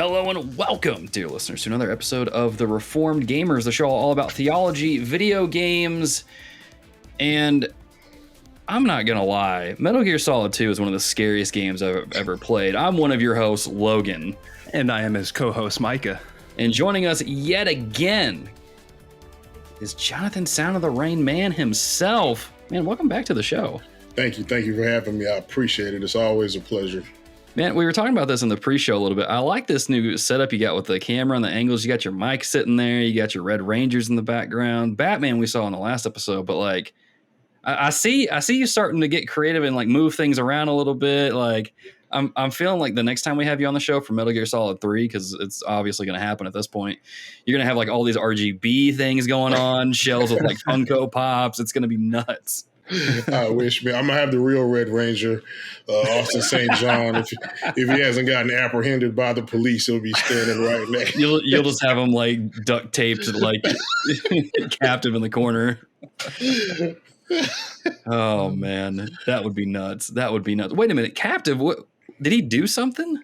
Hello and welcome, dear listeners, to another episode of The Reformed Gamers, the show all about theology, video games, and I'm not gonna lie, Metal Gear Solid 2 is one of the scariest games I've ever played. I'm one of your hosts, Logan. And I am his co-host, Micah. And joining us yet again is Jonathan Sound of the Rain Man himself. Man, welcome back to the show. Thank you for having me. I appreciate it. It's always a pleasure. Man, we were talking about this in the pre-show a little bit. I like this new setup you got with the camera and the angles. You got your mic sitting there. You got your Red Rangers in the background. Batman we saw in the last episode, but like, I see you starting to get creative and like move things around a little bit. Like, I'm feeling like the next time we have you on the show for Metal Gear Solid 3, because it's obviously going to happen at this point, you're going to have like all these RGB things going on, shells with like Funko Pops. It's going to be nuts. I wish, man. I'm gonna have the real Red Ranger, Austin St. John. If he hasn't gotten apprehended by the police, he'll be standing right next. You'll just have him like duct taped, like captive in the corner. Oh man, that would be nuts. Wait a minute, captive? What did he do something?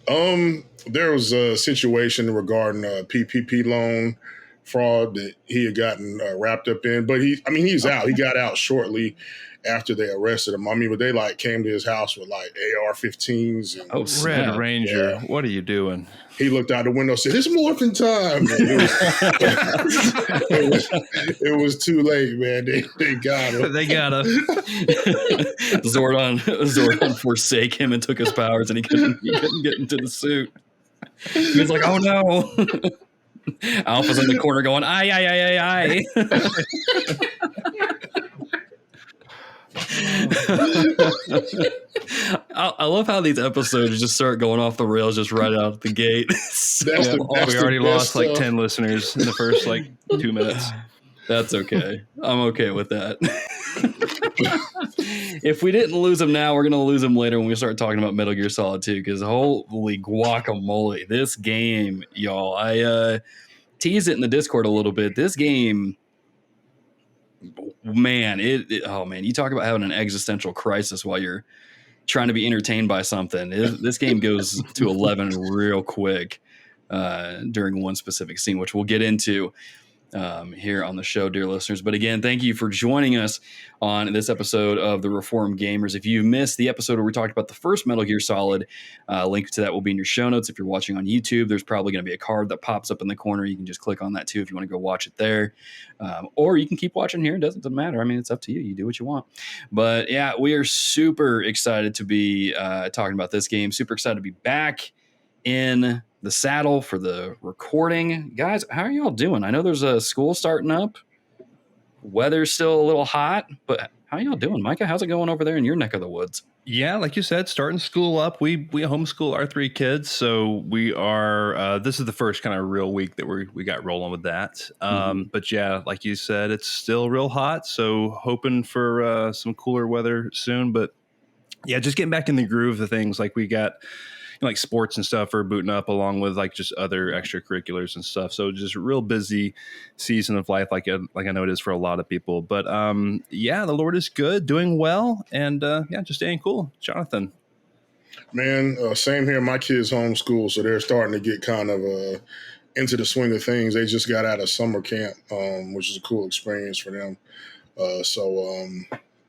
There was a situation regarding a PPP loan fraud that he had gotten wrapped up in, but he's out. He got out shortly after they arrested him. But they like came to his house with like AR-15s. And, Red Ranger, yeah. What are you doing? He looked out the window and said, "It's morphin' time." It was too late, man. They got him. They got him. Zordon forsake him and took his powers, and he couldn't get into the suit. He was like, "Oh no." Alpha's in the corner going, "Aye." I love how these episodes just start going off the rails just right out of the gate. We already lost like 10 listeners in the first like 2 minutes. That's okay. I'm okay with that. If we didn't lose them now, we're going to lose them later when we start talking about Metal Gear Solid 2, because holy guacamole, this game, y'all. I teased it in the Discord a little bit. This game, man, you talk about having an existential crisis while you're trying to be entertained by something. This game goes to 11 real quick during one specific scene, which we'll get into here on the show, dear listeners. But again, thank you for joining us on this episode of The Reformed Gamers. If you missed the episode where we talked about the first Metal Gear Solid, link to that will be in your show notes. If you're watching on YouTube, there's probably going to be a card that pops up in the corner. You can just click on that too if you want to go watch it there. Or you can keep watching here. It doesn't matter. I mean, it's up to you. You do what you want. But yeah, we are super excited to be talking about this game. Super excited to be back in the saddle for the recording. Guys, how are y'all doing? I know there's a school starting up. Weather's still a little hot, but how y'all doing? Micah, how's it going over there in your neck of the woods? Yeah, like you said, starting school up. We homeschool our 3 kids, so we are this is the first kind of real week that we got rolling with that. But yeah, like you said, it's still real hot, so hoping for some cooler weather soon. But yeah, just getting back in the groove of things. Like we got like sports and stuff are booting up, along with like just other extracurriculars and stuff. So just a real busy season of life, like I know it is for a lot of people. But yeah, the Lord is good, doing well, and yeah, just staying cool. Jonathan, man, same here. My kids homeschool, so they're starting to get kind of into the swing of things. They just got out of summer camp, which is a cool experience for them.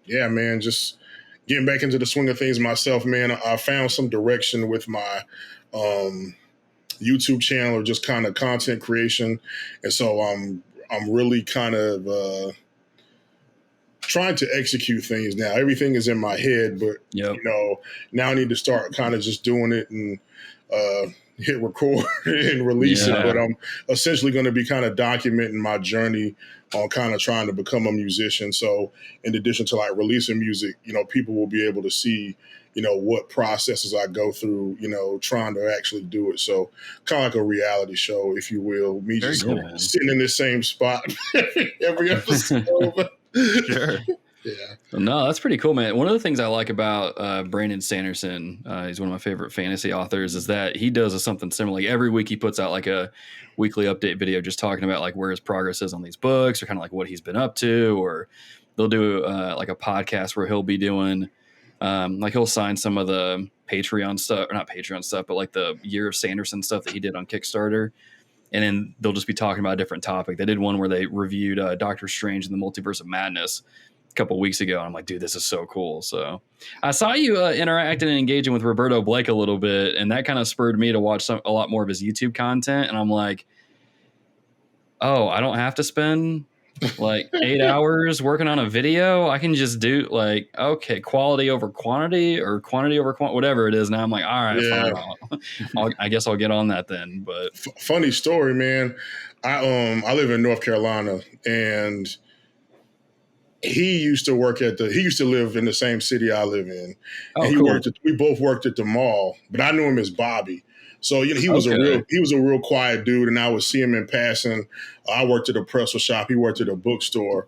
Yeah, man, just getting back into the swing of things myself, man. I found some direction with my YouTube channel, or just kind of content creation, and so I'm really kind of trying to execute things now. Everything is in my head, but you know, now I need to start kind of just doing it and hit record and release it. But I'm essentially going to be kind of documenting my journey on kind of trying to become a musician. So in addition to like releasing music, you know, people will be able to see, you know, what processes I go through, you know, trying to actually do it. So kind of like a reality show, if you will, me just sitting in the same spot every episode. Sure. Yeah. No, that's pretty cool, man. One of the things I like about Brandon Sanderson, he's one of my favorite fantasy authors, is that he does something similar. Like every week he puts out like a weekly update video just talking about like where his progress is on these books, or kind of like what he's been up to, or they'll do like a podcast where he'll be doing Like he'll sign some of the Patreon stuff, or not Patreon stuff, but like the Year of Sanderson stuff that he did on Kickstarter. And then they'll just be talking about a different topic. They did one where they reviewed Doctor Strange and the Multiverse of Madness a couple weeks ago. And I'm like, dude, this is so cool. So I saw you interacting and engaging with Roberto Blake a little bit, and that kind of spurred me to watch a lot more of his YouTube content. And I'm like, oh, I don't have to spend like 8 hours working on a video. I can just do like, okay, quality over quantity or quantity over whatever it is. Now I'm like, all right, fine, I guess I'll get on that then. But funny story, man. I live in North Carolina, and he used to live in the same city I live in. Oh, and cool. We both worked at the mall, but I knew him as Bobby. So he was a real quiet dude, and I would see him in passing. I worked at a pretzel shop. He worked at a bookstore,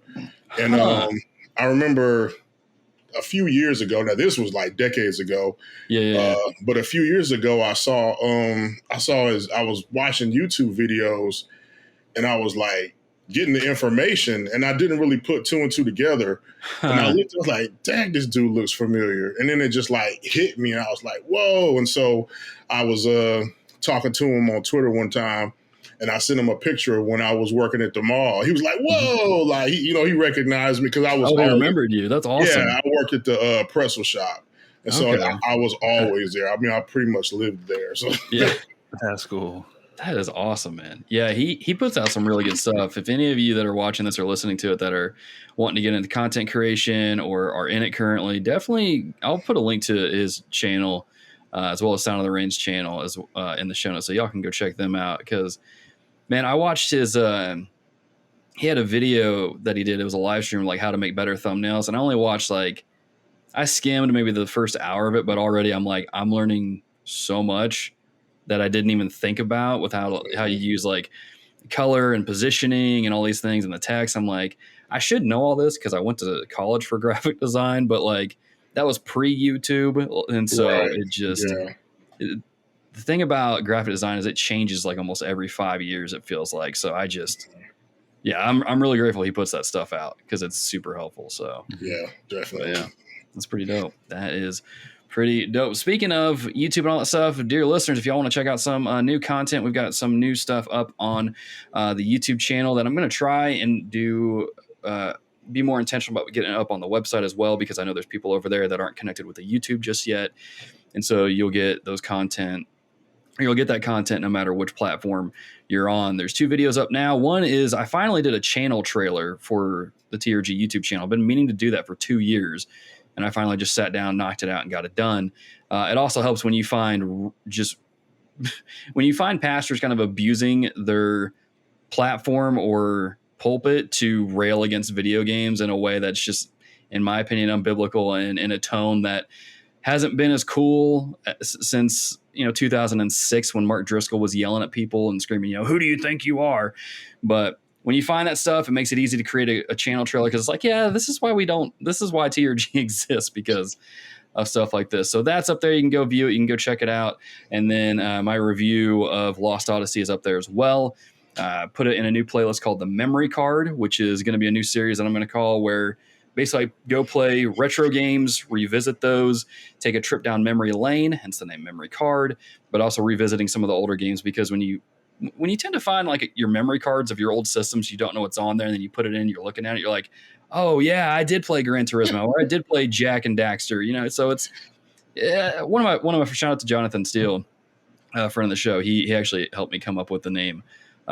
and I remember a few years ago. Now this was like decades ago. But a few years ago, I was watching YouTube videos, and I was like getting the information, and I didn't really put two and two together. And I looked, I was like, dang, this dude looks familiar. And then it just like hit me, and I was like, whoa. And so I was talking to him on Twitter one time, and I sent him a picture of when I was working at the mall. He was like, whoa, like, he recognized me because I was. Oh, he remembered you. That's awesome. Yeah, I worked at the pretzel shop. And so I was always there. I mean, I pretty much lived there. So yeah, that's cool. That is awesome, man. Yeah, he puts out some really good stuff. If any of you that are watching this or listening to it that are wanting to get into content creation or are in it currently, definitely I'll put a link to his channel as well as Sound of the Rain's channel as in the show notes, so y'all can go check them out. Because, man, I watched his he had a video that he did. It was a live stream, like how to make better thumbnails, and I only watched I skimmed maybe the first hour of it, but already I'm learning so much that I didn't even think about with how you use like color and positioning and all these things in the text. I'm like, I should know all this because I went to college for graphic design, but like that was pre-YouTube. And so the thing about graphic design is it changes like almost every 5 years, it feels like. So I'm really grateful he puts that stuff out because it's super helpful. So yeah, definitely. Yeah, that's pretty dope. That is pretty dope. Speaking of YouTube and all that stuff, dear listeners, if y'all want to check out some new content, we've got some new stuff up on the YouTube channel that I'm going to try and do, be more intentional about getting up on the website as well, because I know there's people over there that aren't connected with the YouTube just yet. And so you'll get that content no matter which platform you're on. There's 2 videos up now. One is I finally did a channel trailer for the TRG YouTube channel. I've been meaning to do that for 2 years. And I finally just sat down, knocked it out, and got it done. It also helps when you find pastors kind of abusing their platform or pulpit to rail against video games in a way that's just, in my opinion, unbiblical and in a tone that hasn't been as cool since 2006 when Mark Driscoll was yelling at people and screaming, who do you think you are? But when you find that stuff, it makes it easy to create a channel trailer because it's like, yeah, this is why TRG exists, because of stuff like this. So that's up there. You can go view it. You can go check it out. And then my review of Lost Odyssey is up there as well. Put it in a new playlist called The Memory Card, which is going to be a new series that I'm going to call where basically I go play retro games, revisit those, take a trip down memory lane, hence the name Memory Card, but also revisiting some of the older games, because when you tend to find like your memory cards of your old systems, you don't know what's on there, and then you put it in, you're looking at it, you're like, oh yeah, I did play Gran Turismo, or I did play Jack and Daxter, so it's one of my shout out to Jonathan Steele, friend of the show. He actually helped me come up with the name.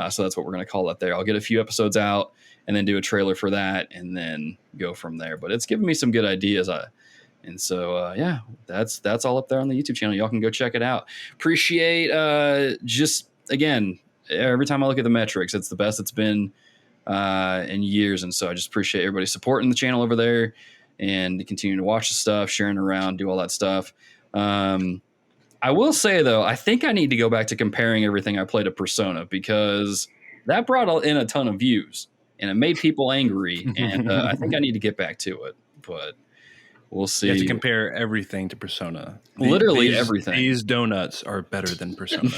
So that's what we're going to call that there. I'll get a few episodes out and then do a trailer for that and then go from there. But it's given me some good ideas. That's all up there on the YouTube channel. Y'all can go check it out. Appreciate just, again, every time I look at the metrics, it's the best it's been in years. And so I just appreciate everybody supporting the channel over there and continuing to watch the stuff, sharing around, do all that stuff. I will say, though, I think I need to go back to comparing everything I played to Persona, because that brought in a ton of views and it made people angry. And I think I need to get back to it, but we'll see. You have to compare everything to Persona. Literally everything. These donuts are better than Persona.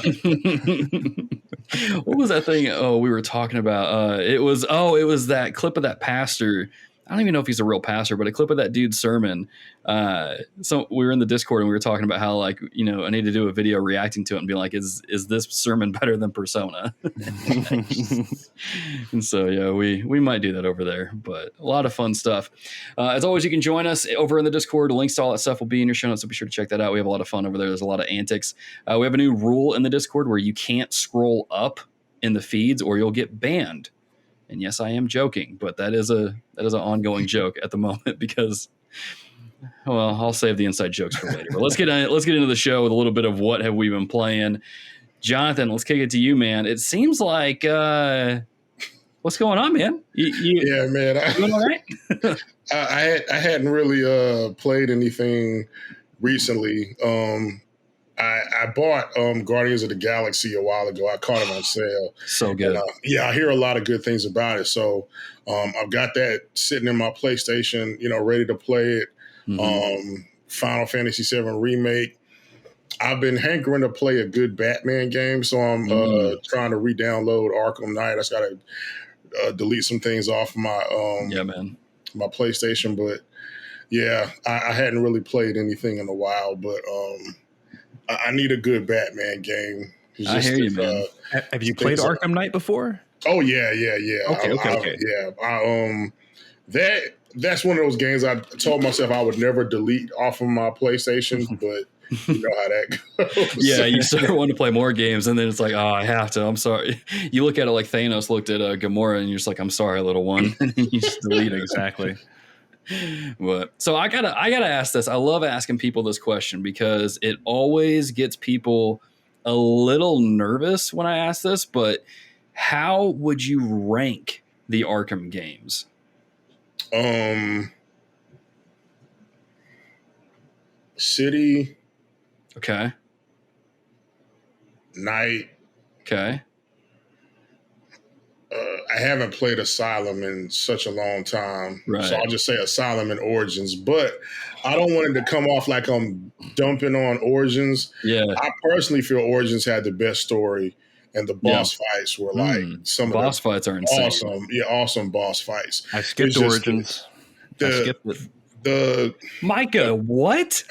What was that thing? Oh, we were talking about. It was that clip of that pastor. I don't even know if he's a real pastor, but a clip of that dude's sermon. So we were in the Discord and we were talking about how, like, you know, I need to do a video reacting to it and be like, is this sermon better than Persona? And so, yeah, we might do that over there, but a lot of fun stuff. As always, you can join us over in the Discord. Links to all that stuff will be in your show notes, so be sure to check that out. We have a lot of fun over there. There's a lot of antics. We have a new rule in the Discord where you can't scroll up in the feeds or you'll get banned. And yes, I am joking, but that is an ongoing joke at the moment because, well, I'll save the inside jokes for later. But let's get into the show with a little bit of what have we been playing. Jonathan, let's kick it to you, man. It seems like what's going on, man? Yeah, man. You doing all right? I hadn't really played anything recently. I bought Guardians of the Galaxy a while ago. I caught it on sale. So good. And, I hear a lot of good things about it. So I've got that sitting in my PlayStation, ready to play it. Mm-hmm. Final Fantasy VII Remake. I've been hankering to play a good Batman game, so I'm trying to re-download Arkham Knight. I just got to delete some things off my my PlayStation. But yeah, I hadn't really played anything in a while, but I need a good Batman game. I hear you, man. Have you played Arkham Knight before? Oh yeah. Okay. That's one of those games I told myself I would never delete off of my PlayStation, but you know how that goes. Yeah, you start wanting to play more games, and then it's like, oh, I have to. I'm sorry. You look at it like Thanos looked at Gamora, and you're just like, I'm sorry, little one. You just delete it. Exactly. But so I gotta ask this. I love asking people this question because it always gets people a little nervous when I ask this. But how would you rank the Arkham games? City. Okay. Night. Okay. I haven't played Asylum in such a long time, right. So I'll just say Asylum and Origins. But I don't want it to come off like I'm dumping on Origins. Yeah, I personally feel Origins had the best story, and the boss fights were like some boss of the fights are insane. Awesome boss fights. I skipped Origins. I skipped it. The Micah, what?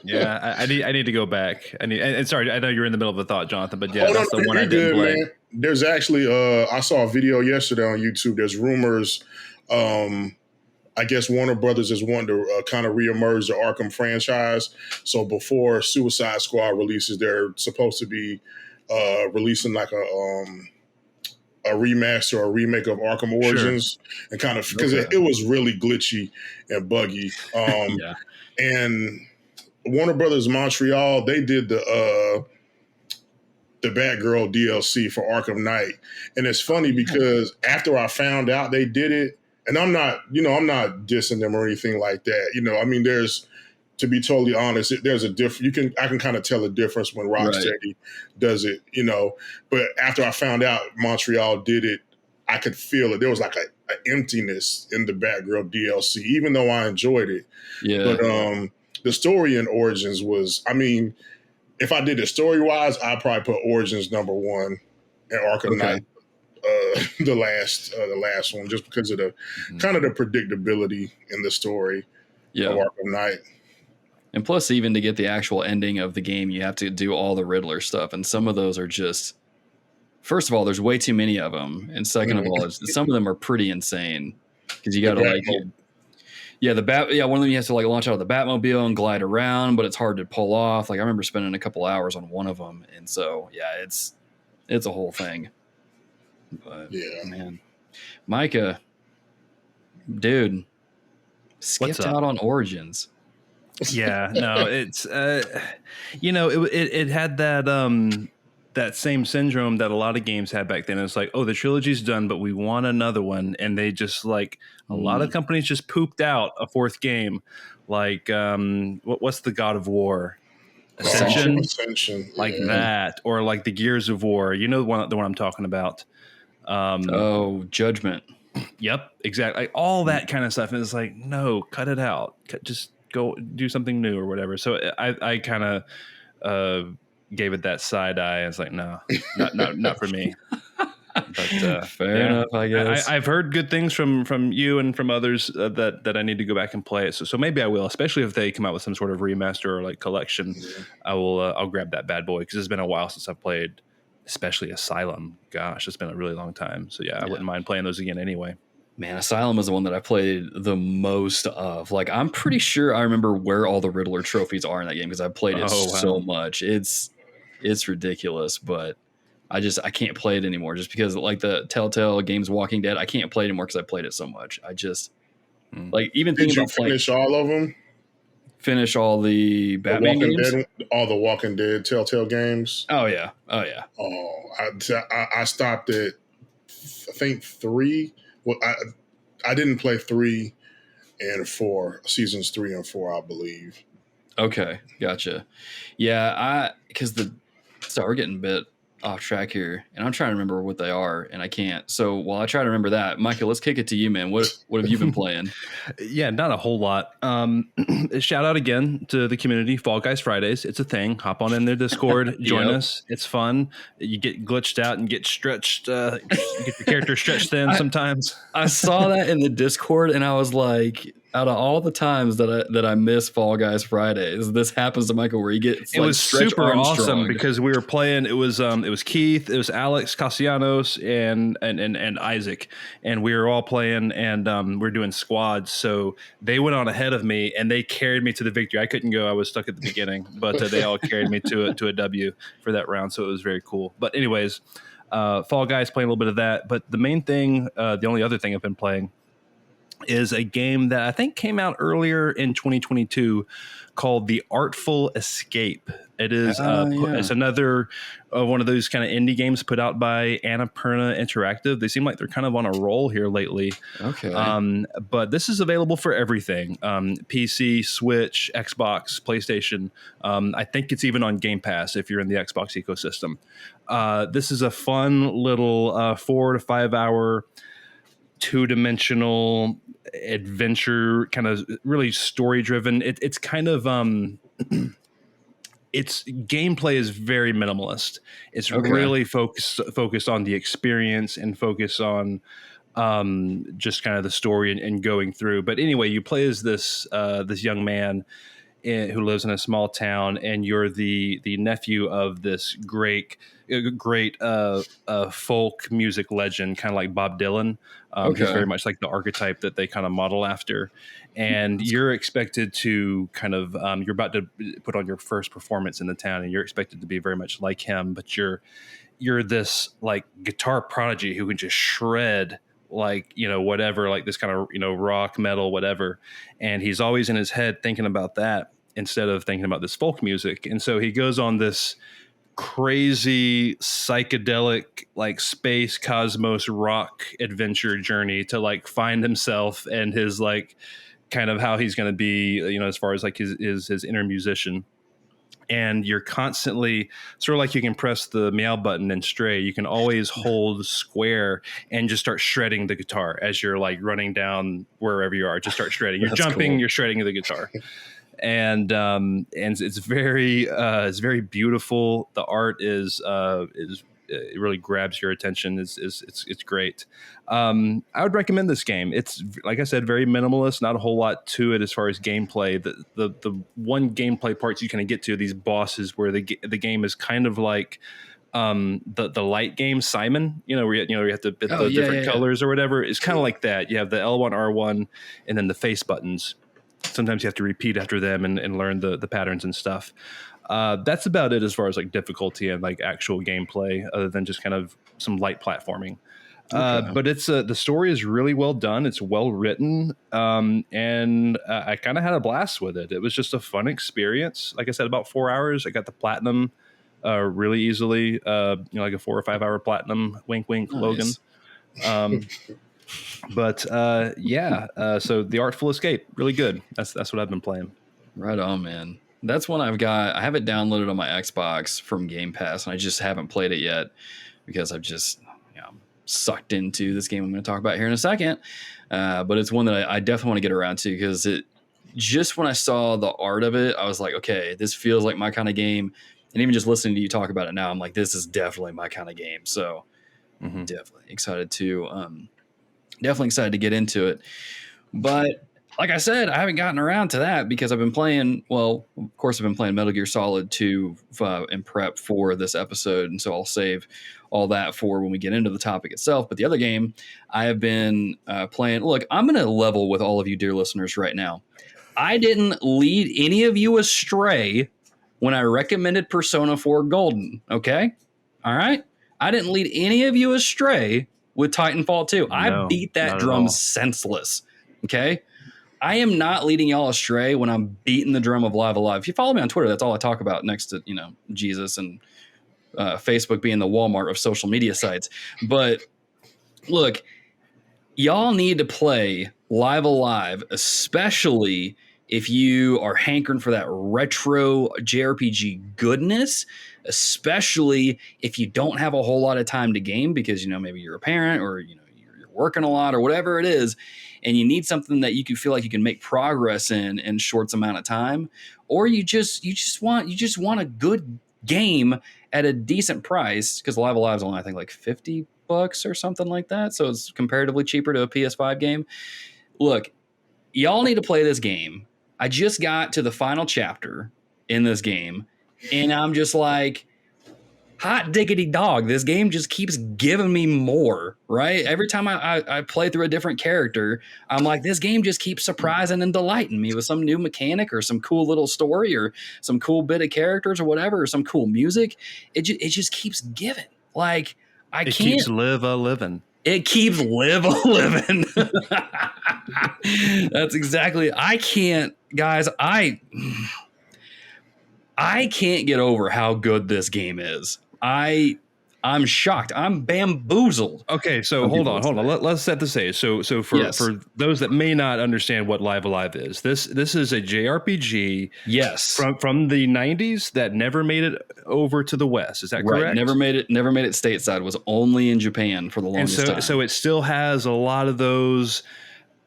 Yeah, I need to go back. And sorry, I know you're in the middle of a thought, Jonathan, but yeah, that's the one I didn't play. Man. There's actually I saw a video yesterday on YouTube. There's rumors. I guess Warner Brothers is wanting to kind of reemerge the Arkham franchise. So before Suicide Squad releases, they're supposed to be releasing like a remaster or a remake of Arkham Origins, and kind of because it was really glitchy and buggy. And Warner Brothers Montreal, they did the Batgirl DLC for Arkham Knight. And it's funny because after I found out they did it, and I'm not dissing them or anything like that. I mean, there's, to be totally honest, there's a difference. I can kind of tell a difference when Rocksteady does it, But after I found out Montreal did it, I could feel it. There was like an emptiness in the Batgirl DLC, even though I enjoyed it. Yeah. But the story in Origins was, I mean, if I did it story-wise, I'd probably put Origins number one and Arkham Knight the last one, just because of the kind of the predictability in the story of Arkham Knight. And plus, even to get the actual ending of the game, you have to do all the Riddler stuff. And some of those are just, first of all, there's way too many of them. And second of all, some of them are pretty insane. Because you got to one of them you have to like launch out of the Batmobile and glide around, but it's hard to pull off. Like I remember spending a couple hours on one of them. And so, yeah, it's a whole thing. But, man. Micah, dude, skipped out on Origins. Yeah, no, it's it had that same syndrome that a lot of games had back then. It's like, oh, the trilogy's done, but we want another one, and they just like a lot of companies just pooped out a fourth game, like what's the God of War? Ascension, like that, or like the Gears of War. You know the one I'm talking about. Judgment. Yep, exactly. Like, all that kind of stuff, and it's like, no, cut it out. Just go do something new or whatever. So I kind of gave it that side eye. I was like, no, not for me. But fair enough, I guess. I've heard good things from you and from others that I need to go back and play it. So maybe I will, especially if they come out with some sort of remaster or like collection. I'll grab that bad boy because it's been a while since I've played, especially Asylum. Gosh, it's been a really long time. So I wouldn't mind playing those again anyway. Man, Asylum is the one that I played the most of. Like, I'm pretty sure I remember where all the Riddler trophies are in that game because I played it so much. It's ridiculous, but I can't play it anymore just because like the Telltale games Walking Dead, I can't play it anymore because I played it so much. I just like even thinking about finish all of them. Finish all the Batman games, all the Walking Dead Telltale games. Oh yeah. Oh, I stopped at I think 3. Well, I didn't play 3 and 4, seasons 3 and 4, I believe. Okay, gotcha. Yeah, so we're getting a bit off track here, and I'm trying to remember what they are, and I can't. So while I try to remember that, Michael, let's kick it to you, man. What have you been playing? Yeah, not a whole lot. Shout out again to the community. Fall Guys Fridays, it's a thing. Hop on in their Discord, join us. It's fun. You get glitched out and get stretched. You get your character stretched thin sometimes. I saw that in the Discord, and I was like, out of all the times that I miss Fall Guys Fridays, this happens to Michael where he gets. It was super awesome because we were playing. It was Keith, it was Alex Castellanos, and Isaac, and we were all playing, and we're doing squads. So they went on ahead of me, and they carried me to the victory. I couldn't go; I was stuck at the beginning, but they all carried me to a W for that round. So it was very cool. But anyways, Fall Guys, playing a little bit of that. But the main thing, the only other thing I've been playing is a game that I think came out earlier in 2022 called The Artful Escape. It is it's another one of those kind of indie games put out by Annapurna Interactive. They seem like they're kind of on a roll here lately. Okay. But this is available for everything. PC, Switch, Xbox, PlayStation. I think it's even on Game Pass if you're in the Xbox ecosystem. This is a fun little 4 to 5 hour two-dimensional adventure, kind of really story-driven. It's kind of its gameplay is very minimalist. It's really focused on the experience and focus on just kind of the story and going through. But anyway, you play as this young man who lives in a small town, and you're the nephew of this great folk music legend, kind of like Bob Dylan. He's very much like the archetype that they kind of model after. And you're expected to kind of you're about to put on your first performance in the town, and you're expected to be very much like him, but you're this like guitar prodigy who can just shred like, whatever, like this kind of, rock, metal, whatever. And he's always in his head thinking about that instead of thinking about this folk music. And so he goes on this crazy psychedelic, like space cosmos rock adventure journey to like find himself and his like kind of how he's going to be, as far as like his inner musician. And you're constantly sort of like you can press the meow button and Stray. You can always hold square and just start shredding the guitar as you're like running down wherever you are. Just start shredding. You're jumping, cool. You're shredding the guitar. And it's very beautiful. The art is it really grabs your attention. It's great. I would recommend this game. It's, like I said, very minimalist, not a whole lot to it as far as gameplay. The one gameplay parts you kind of get to, these bosses where the game is kind of like the light game Simon, where you have to hit the different colors or whatever. It's kind of like that. You have the L1, R1, and then the face buttons. Sometimes you have to repeat after them and learn the patterns and stuff. That's about it as far as like difficulty and like actual gameplay, other than just kind of some light platforming. But it's the story is really well done. It's well written, and I kind of had a blast with it. It was just a fun experience. Like I said, about 4 hours. I got the platinum really easily. Like a 4 or 5 hour platinum. Wink, wink, nice. Logan. So The Artful Escape, really good. That's what I've been playing. Right on, man. That's one I've got. I have it downloaded on my Xbox from Game Pass, and I just haven't played it yet because I've just sucked into this game I'm going to talk about here in a second. But it's one that I definitely want to get around to because just when I saw the art of it, I was like, okay, this feels like my kind of game. And even just listening to you talk about it now, I'm like, this is definitely my kind of game. So Definitely excited to get into it. But like I said, I haven't gotten around to that because I've been playing. Well, of course, I've been playing Metal Gear Solid 2 in prep for this episode, and so I'll save all that for when we get into the topic itself. But the other game I have been playing. Look, I'm going to level with all of you, dear listeners, right now. I didn't lead any of you astray when I recommended Persona 4 Golden. Okay, all right. I didn't lead any of you astray with Titanfall 2. I beat that drum senseless. Okay. I am not leading y'all astray when I'm beating the drum of Live Alive. If you follow me on Twitter, that's all I talk about next to, Jesus and Facebook being the Walmart of social media sites. But look, y'all need to play Live Alive, especially if you are hankering for that retro JRPG goodness, especially if you don't have a whole lot of time to game because, maybe you're a parent or, you're working a lot or whatever it is, and you need something that you can feel like you can make progress in short amount of time, or you just want a good game at a decent price, because Live Alive is only, I think, like $50 or something like that, so it's comparatively cheaper to a PS5 game. Look, y'all need to play this game. I just got to the final chapter in this game, and I'm just like, hot diggity dog, this game just keeps giving me more, right? Every time I play through a different character, I'm like, this game just keeps surprising and delighting me with some new mechanic or some cool little story or some cool bit of characters or whatever, or some cool music. It just keeps giving. Like, it keeps living. It keeps living. That's exactly. I can't get over how good this game is. I'm shocked. I'm bamboozled. Okay, so hold on. Let's set the stage. So for those that may not understand what Live Alive is, this is a JRPG. Yes. From the 90s that never made it over to the West. Is that correct? Right. Never made it stateside. Was only in Japan for the longest time. So it still has a lot of those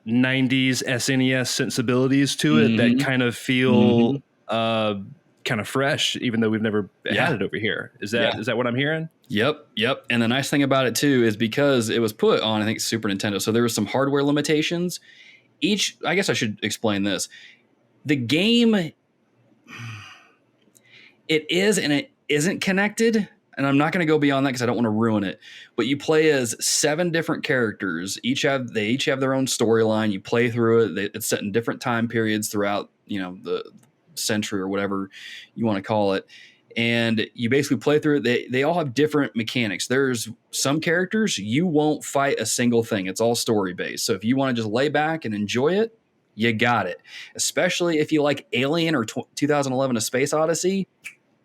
90s SNES sensibilities to it that kind of feel kind of fresh, even though we've never had it over here. Is that what I'm hearing? Yep. And the nice thing about it too is because it was put on, I think, Super Nintendo, so there were some hardware limitations. I guess I should explain this. The game, it is and it isn't connected, and I'm not going to go beyond that because I don't want to ruin it. But you play as 7 different characters. They each have their own storyline. You play through it. It's set in different time periods throughout, the century or whatever you want to call it, and you basically play through it. They all have different mechanics. There's some characters you won't fight a single thing. It's all story based, so if you want to just lay back and enjoy it, you got it. Especially if you like Alien or 2011 A Space Odyssey,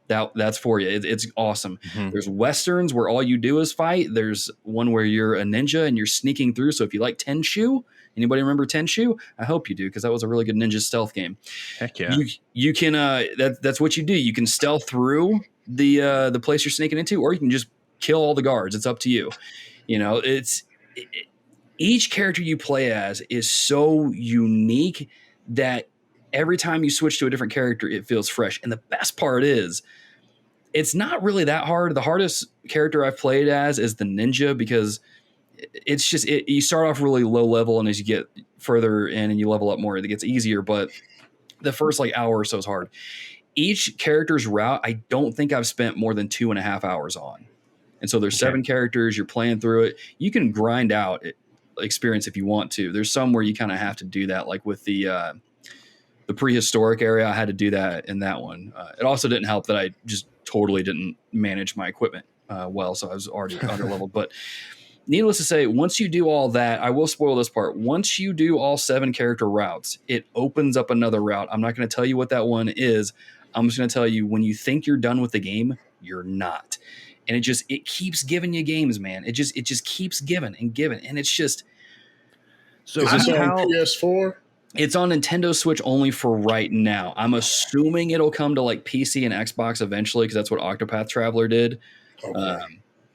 that's for you. It's awesome. There's westerns where all you do is fight. There's one where you're a ninja and you're sneaking through, so if you like Tenchu, anybody remember Tenchu? I hope you do, because that was a really good ninja stealth game. Heck yeah. You can that's what you do. You can stealth through the place you're sneaking into, or you can just kill all the guards. It's up to you. Each character you play as is so unique that every time you switch to a different character, it feels fresh. And the best part is, it's not really that hard. The hardest character I've played as is the ninja, because it's just you start off really low level, and as you get further in and you level up more, it gets easier. But the first hour or so is hard. Each character's route, I don't think I've spent more than 2.5 hours on. And so there's 7 characters. You're playing through it. You can grind out experience if you want to. There's some where you kind of have to do that, like with the prehistoric area. I had to do that in that one. It also didn't help that I just totally didn't manage my equipment well, so I was already underleveled. But needless to say, once you do all that, I will spoil this part. Once you do all 7 character routes, it opens up another route. I'm not going to tell you what that one is. I'm just going to tell you, when you think you're done with the game, you're not. And it keeps giving you games, man. It just keeps giving and giving. And it's just. So is this on PS4? It's on Nintendo Switch only for right now. I'm assuming it'll come to PC and Xbox eventually, because that's what Octopath Traveler did. Okay.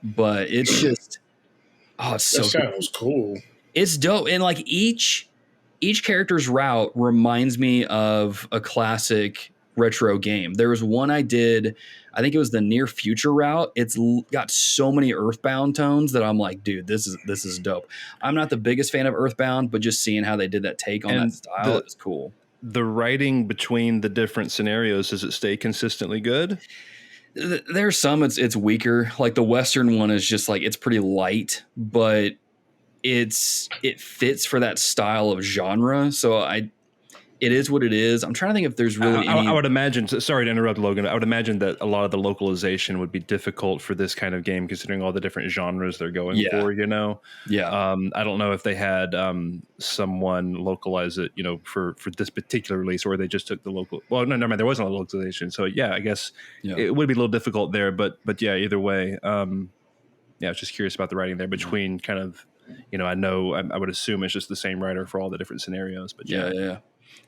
But it's just. Oh, it's so that sounds cool. It's dope. And each character's route reminds me of a classic retro game. There was one I did, I think it was the Near Future route. It's got so many Earthbound tones that I'm like, dude, this is dope. I'm not the biggest fan of Earthbound, but just seeing how they did that take on that style is cool. The writing between the different scenarios, does it stay consistently good? There's some it's weaker. Like the Western one is just like, it's pretty light, but it fits for that style of genre. So it is what it is. I'm trying to think if there's really I would imagine, sorry to interrupt, Logan. I would imagine that a lot of the localization would be difficult for this kind of game, considering all the different genres they're going for, you know? Yeah. I don't know if they had someone localize it, you know, for this particular release, or they just took the local. Well, no, never mind. There wasn't a localization. So, yeah, I guess it would be a little difficult there. But yeah, either way. I was just curious about the writing there between kind of, you know, I would assume it's just the same writer for all the different scenarios. But yeah.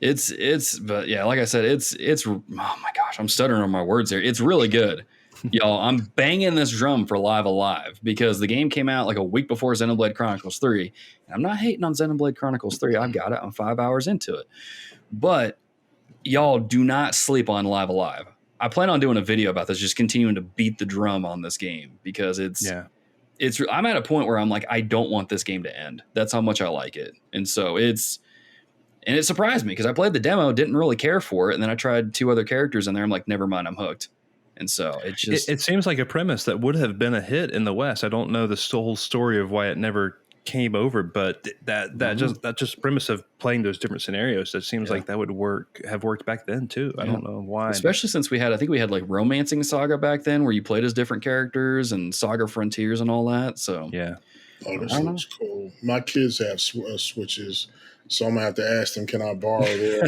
But yeah, like I said, it's oh my gosh, I'm stuttering on my words here. It's really good. Y'all, I'm banging this drum for Live Alive because the game came out like a week before Xenoblade Chronicles 3. And I'm not hating on Xenoblade Chronicles 3. I've got it. I'm 5 hours into it. But y'all do not sleep on Live Alive. I plan on doing a video about this, just continuing to beat the drum on this game because I'm at a point where I'm like, I don't want this game to end. That's how much I like it. And so it surprised me because I played the demo, didn't really care for it. And then I tried 2 other characters in there. I'm like, never mind, I'm hooked. And so it seems like a premise that would have been a hit in the West. I don't know the whole story of why it never came over, but that just premise of playing those different scenarios, that seems like that would have worked back then too. I don't know why. Especially since I think we had like Romancing Saga back then where you played as different characters and Saga Frontiers and all that. So oh, this looks cool. My kids have Switches. So I'm gonna have to ask them, can I borrow their?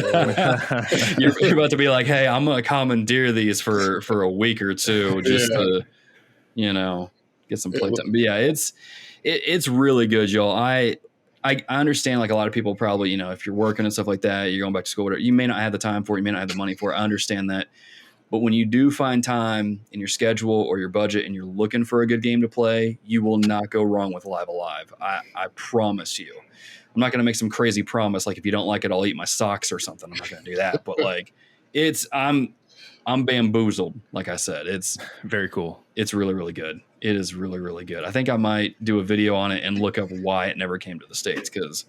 You're about to be like, hey, I'm gonna commandeer these for a week or two just to, you know, get some playtime. But yeah, it's really good, y'all. I understand, like a lot of people probably, you know, if you're working and stuff like that, you're going back to school, whatever, you may not have the time for it, you may not have the money for it. I understand that. But when you do find time in your schedule or your budget and you're looking for a good game to play, you will not go wrong with Live Alive. I promise you. I'm not going to make some crazy promise like if you don't like it, I'll eat my socks or something. I'm not going to do that. But like, I'm bamboozled. Like I said, it's very cool. It's really, really good. It is really, really good. I think I might do a video on it and look up why it never came to the States because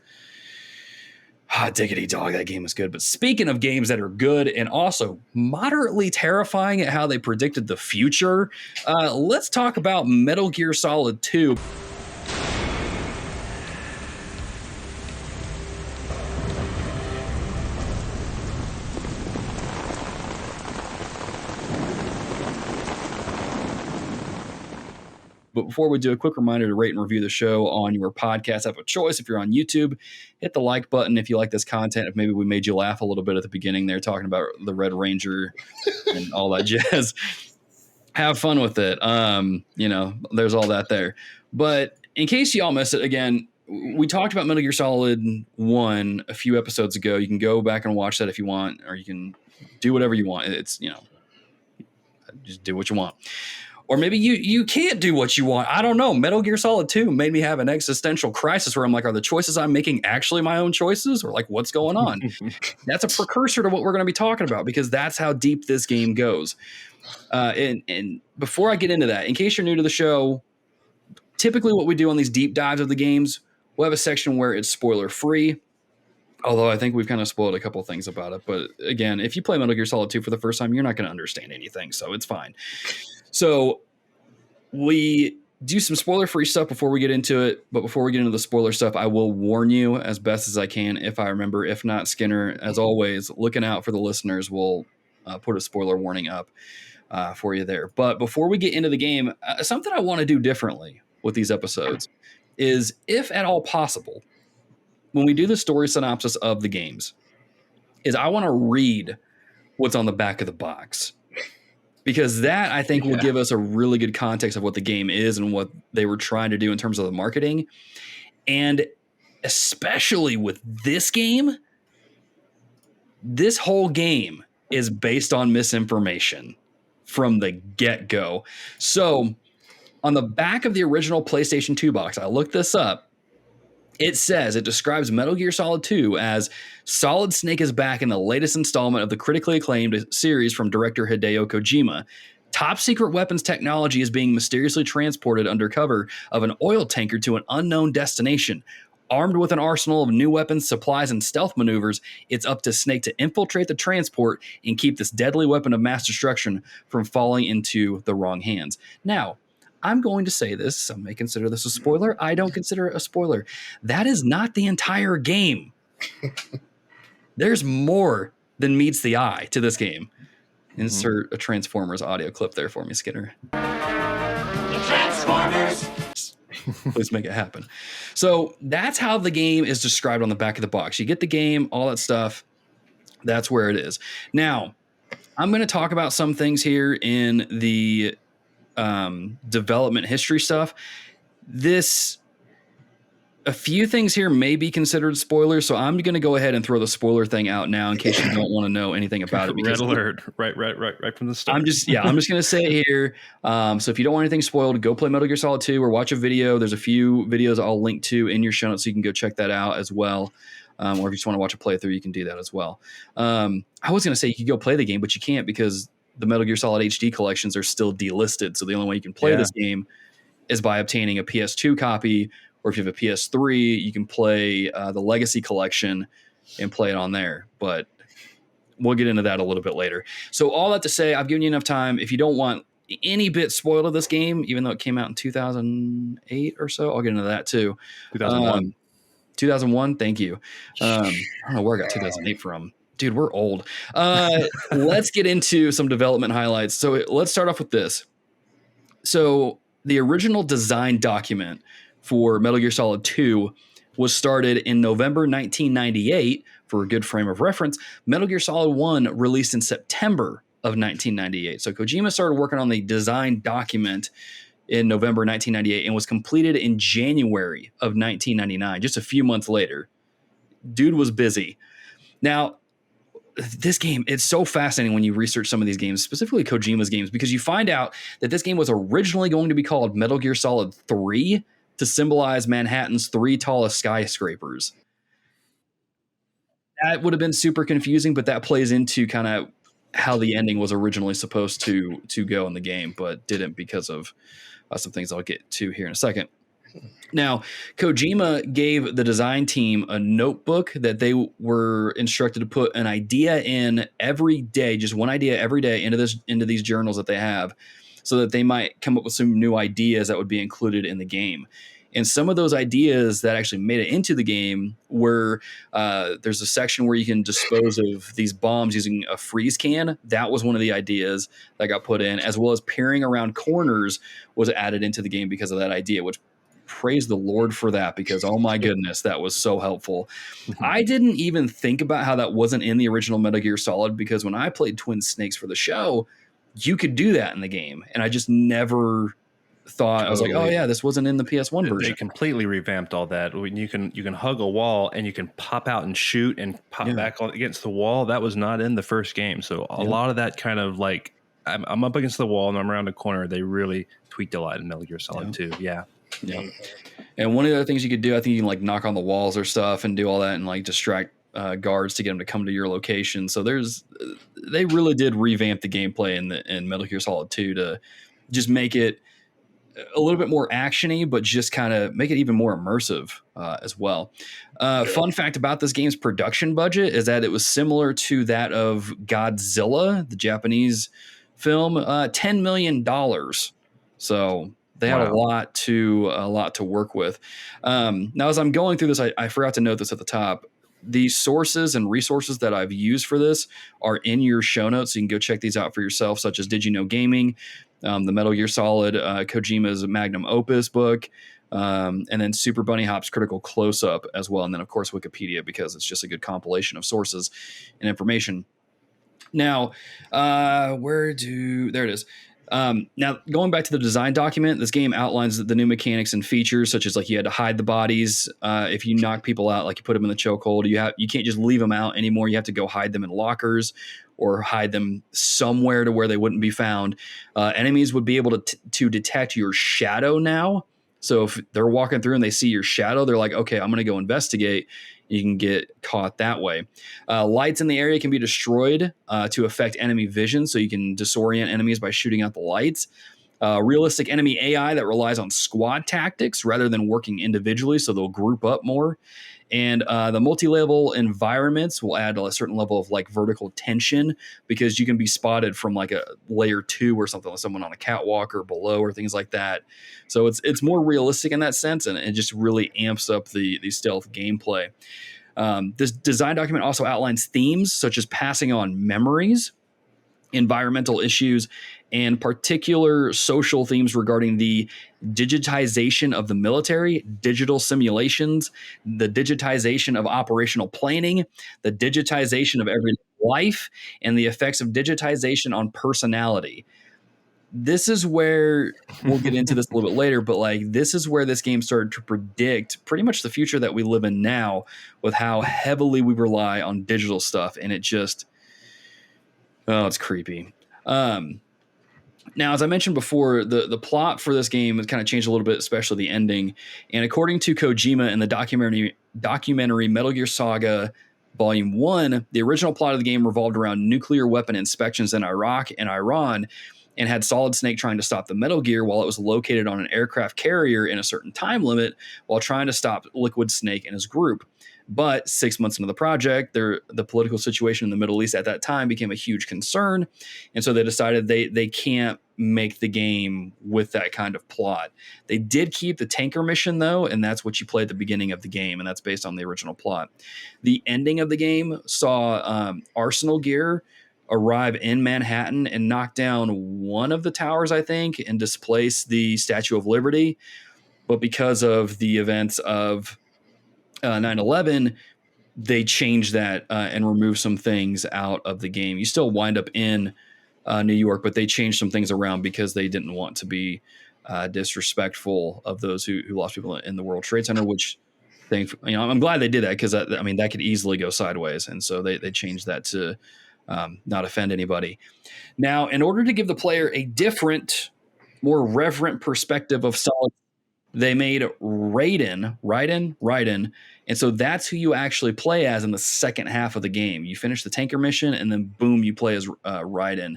diggity dog, that game is good. But speaking of games that are good and also moderately terrifying at how they predicted the future, let's talk about Metal Gear Solid 2. But before we do, a quick reminder to rate and review the show on your podcast app of choice. If you're on YouTube, hit the like button if you like this content. If maybe we made you laugh a little bit at the beginning there, talking about the Red Ranger and all that jazz. Have fun with it. You know, there's all that there. But in case y'all missed it, again, we talked about Metal Gear Solid 1 a few episodes ago. You can go back and watch that if you want, or you can do whatever you want. It's, you know, just do what you want. Or maybe you can't do what you want. I don't know. Metal Gear Solid 2 made me have an existential crisis where I'm like, are the choices I'm making actually my own choices? Or like, what's going on? That's a precursor to what we're going to be talking about because that's how deep this game goes. And before I get into that, in case you're new to the show, typically what we do on these deep dives of the games, we'll have a section where it's spoiler free. Although I think we've kind of spoiled a couple of things about it. But again, if you play Metal Gear Solid 2 for the first time, you're not going to understand anything. So it's fine. So we do some spoiler-free stuff before we get into it. But before we get into the spoiler stuff, I will warn you as best as I can if I remember. If not, Skinner, as always, looking out for the listeners, will put a spoiler warning up for you there. But before we get into the game, something I want to do differently with these episodes is, if at all possible, when we do the story synopsis of the games, is I want to read what's on the back of the box. Because that, I think, will give us a really good context of what the game is and what they were trying to do in terms of the marketing. And especially with this game, this whole game is based on misinformation from the get-go. So on the back of the original PlayStation 2 box, I looked this up, It says it describes Metal Gear Solid 2 as Solid Snake is back in the latest installment of the critically acclaimed series from director Hideo Kojima. Top secret weapons technology is being mysteriously transported under cover of an oil tanker to an unknown destination. Armed with an arsenal of new weapons, supplies, and stealth maneuvers, it's up to Snake to infiltrate the transport and keep this deadly weapon of mass destruction from falling into the wrong hands. Now, I'm going to say this. Some may consider this a spoiler. I don't consider it a spoiler. That is not the entire game. There's more than meets the eye to this game. Insert a Transformers audio clip there for me, Skinner. The Transformers! Please make it happen. So that's how the game is described on the back of the box. You get the game, all that stuff. That's where it is. Now, I'm going to talk about some things here in the development history stuff. A few things here may be considered spoilers, so I'm going to go ahead and throw the spoiler thing out now in case you don't want to know anything about it. Red alert, right from the start. I'm just going to say it here. So if you don't want anything spoiled, go play Metal Gear Solid 2 or watch a video. There's a few videos I'll link to in your show notes, so you can go check that out as well. Or if you just want to watch a playthrough, you can do that as well. I was going to say you could go play the game, but you can't because the Metal Gear Solid HD collections are still delisted. So the only way you can play this game is by obtaining a PS2 copy. Or if you have a PS3, you can play the Legacy Collection and play it on there. But we'll get into that a little bit later. So all that to say, I've given you enough time. If you don't want any bit spoiled of this game, even though it came out in 2008 or so, I'll get into that too. 2001. 2001, thank you. I don't know where I got 2008 from. Dude, we're old. Let's get into some development highlights. So let's start off with this. So the original design document for Metal Gear Solid 2 was started in November 1998. For a good frame of reference, Metal Gear Solid 1 released in September of 1998. So Kojima started working on the design document in November 1998 and was completed in January of 1999, just a few months later. Dude was busy. Now, this game, it's so fascinating when you research some of these games, specifically Kojima's games, because you find out that this game was originally going to be called Metal Gear Solid 3 to symbolize Manhattan's 3 tallest skyscrapers. That would have been super confusing, but that plays into kind of how the ending was originally supposed to go in the game, but didn't because of some things I'll get to here in a second. Now, Kojima gave the design team a notebook that they were instructed to put an idea in every day, just one idea every day into these journals that they have, so that they might come up with some new ideas that would be included in the game. And some of those ideas that actually made it into the game were there's a section where you can dispose of these bombs using a freeze can. That was one of the ideas that got put in, as well as peering around corners was added into the game because of that idea, which praise the Lord for that, because oh my goodness, that was so helpful. I didn't even think about how that wasn't in the original Metal Gear Solid, because when I played Twin Snakes for the show, you could do that in the game. And I just never thought, I was like, oh yeah, this wasn't in the PS1 version. They completely revamped all that. When you can hug a wall and you can pop out and shoot and pop back against the wall. That was not in the first game. So a lot of that kind of like, I'm up against the wall and I'm around a corner. They really tweaked a lot in Metal Gear Solid 2. Yeah. Yeah. And one of the other things you could do, I think you can like knock on the walls or stuff and do all that and like distract guards to get them to come to your location. So they really did revamp the gameplay in Metal Gear Solid 2 to just make it a little bit more actiony, but just kind of make it even more immersive as well. Fun fact about this game's production budget is that it was similar to that of Godzilla, the Japanese film, $10 million. So they had a lot to work with. Now, as I'm going through this, I forgot to note this at the top. The sources and resources that I've used for this are in your show notes. So you can go check these out for yourself, such as Did You Know Gaming, the Metal Gear Solid, Kojima's Magnum Opus book, and then SuperBunnyHop's Critical Close-Up as well. And then, of course, Wikipedia, because it's just a good compilation of sources and information. Now, there it is. Now, going back to the design document, this game outlines the new mechanics and features, such as like you had to hide the bodies. If you knock people out, like you put them in the chokehold, you can't just leave them out anymore. You have to go hide them in lockers or hide them somewhere to where they wouldn't be found. Enemies would be able to detect your shadow now. So if they're walking through and they see your shadow, they're like, okay, I'm going to go investigate. You can get caught that way. Lights in the area can be destroyed to affect enemy vision, so you can disorient enemies by shooting out the lights. Realistic enemy AI that relies on squad tactics rather than working individually, so they'll group up more. And the multi-level environments will add a certain level of like vertical tension, because you can be spotted from like a layer 2 or something, like someone on a catwalk or below or things like that. So it's more realistic in that sense, and it just really amps up the stealth gameplay. This design document also outlines themes such as passing on memories, environmental issues, and particular social themes regarding the digitization of the military, digital simulations, the digitization of operational planning, the digitization of everyday life, and the effects of digitization on personality. This is where we'll get into this a little bit later, but like this is where this game started to predict pretty much the future that we live in now, with how heavily we rely on digital stuff. And it just, oh, it's creepy. Now, as I mentioned before, the plot for this game has kind of changed a little bit, especially the ending. And according to Kojima in the documentary Metal Gear Saga Volume 1, the original plot of the game revolved around nuclear weapon inspections in Iraq and Iran, and had Solid Snake trying to stop the Metal Gear while it was located on an aircraft carrier in a certain time limit, while trying to stop Liquid Snake and his group. But 6 months into the project, the political situation in the Middle East at that time became a huge concern. And so they decided they can't make the game with that kind of plot. They did keep the tanker mission, though, and that's what you play at the beginning of the game, and that's based on the original plot. The ending of the game saw Arsenal gear arrive in Manhattan and knock down one of the towers, I think, and displace the Statue of Liberty. But because of the events of 9/11, they changed that and removed some things out of the game. You still wind up in New York, but they changed some things around because they didn't want to be disrespectful of those who lost people in the World Trade Center, which I'm glad they did that, because that could easily go sideways. And so they changed that to not offend anybody. Now, in order to give the player a different, more reverent perspective of Solid, they made Raign. And so that's who you actually play as in the second half of the game. You finish the tanker mission, and then boom, you play as Raign.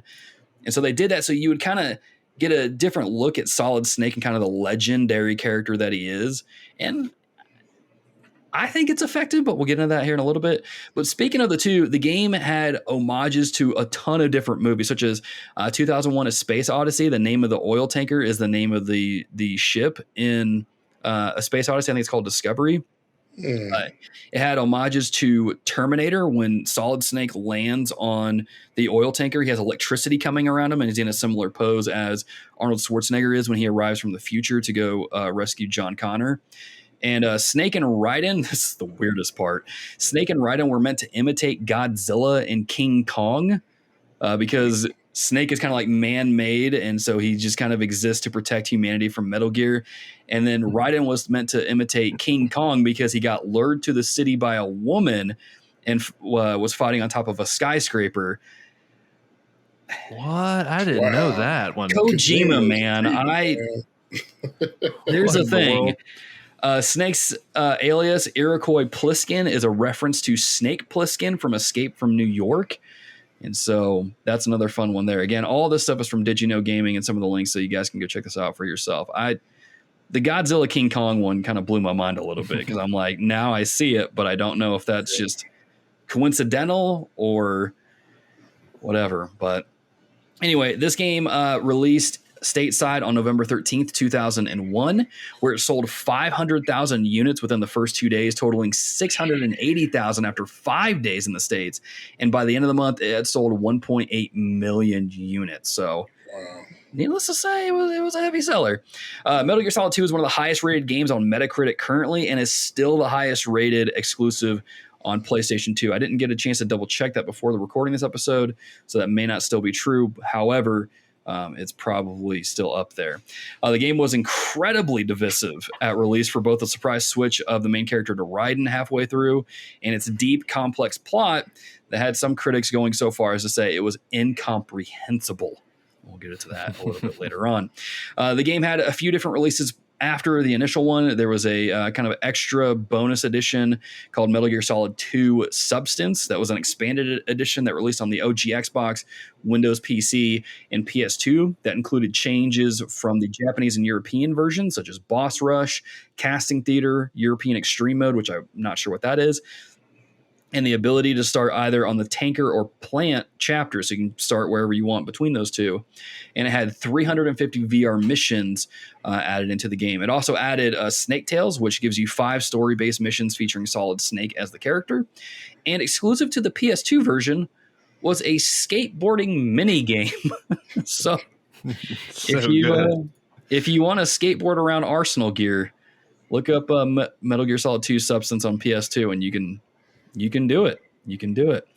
And so they did that so you would kind of get a different look at Solid Snake and kind of the legendary character that he is. And I think it's effective, but we'll get into that here in a little bit. But speaking of the two, the game had homages to a ton of different movies, such as 2001: A Space Odyssey. The name of the oil tanker is the name of the ship in A Space Odyssey. I think it's called Discovery. It had homages to Terminator. When Solid Snake lands on the oil tanker, he has electricity coming around him, and he's in a similar pose as Arnold Schwarzenegger is when he arrives from the future to go rescue John Connor. And Snake and Raiden, this is the weirdest part. Snake and Raiden were meant to imitate Godzilla and King Kong because Snake is kind of like man-made, and so he just kind of exists to protect humanity from Metal Gear. And then Raiden was meant to imitate King Kong because he got lured to the city by a woman and was fighting on top of a skyscraper. What? I didn't know that one. Kojima, man. Here's the thing. Snake's alias, Iroquois Pliskin, is a reference to Snake Plissken from Escape from New York. And so that's another fun one there. Again, all this stuff is from Did You Know Gaming and some of the links, so you guys can go check this out for yourself. The Godzilla King Kong one kind of blew my mind a little bit, because I'm like, now I see it, but I don't know if that's just coincidental or whatever. But anyway, this game released stateside on November 13th, 2001, where it sold 500,000 units within the first 2 days, totaling 680,000 after 5 days in the States. And by the end of the month, it had sold 1.8 million units. So needless to say, it was a heavy seller. Metal Gear Solid 2 is one of the highest rated games on Metacritic currently, and is still the highest rated exclusive on PlayStation 2. I didn't get a chance to double check that before the recording this episode, so that may not still be true. However, it's probably still up there. The game was incredibly divisive at release for both the surprise switch of the main character to Raiden halfway through and its deep, complex plot that had some critics going so far as to say it was incomprehensible. We'll get into that a little bit later on. The game had a few different releases after the initial one, there was a kind of extra bonus edition called Metal Gear Solid 2 Substance. That was an expanded edition that released on the OG Xbox, Windows PC, and PS2 that included changes from the Japanese and European versions, such as Boss Rush, Casting Theater, European Extreme Mode, which I'm not sure what that is, and the ability to start either on the tanker or plant chapter, so you can start wherever you want between those two. And it had 350 VR missions added into the game. It also added Snake Tales, which gives you 5 story-based missions featuring Solid Snake as the character. And exclusive to the PS2 version was a skateboarding mini game. So if you want to skateboard around Arsenal gear, look up Metal Gear Solid 2 Substance on PS2, and you can do it. You can do it.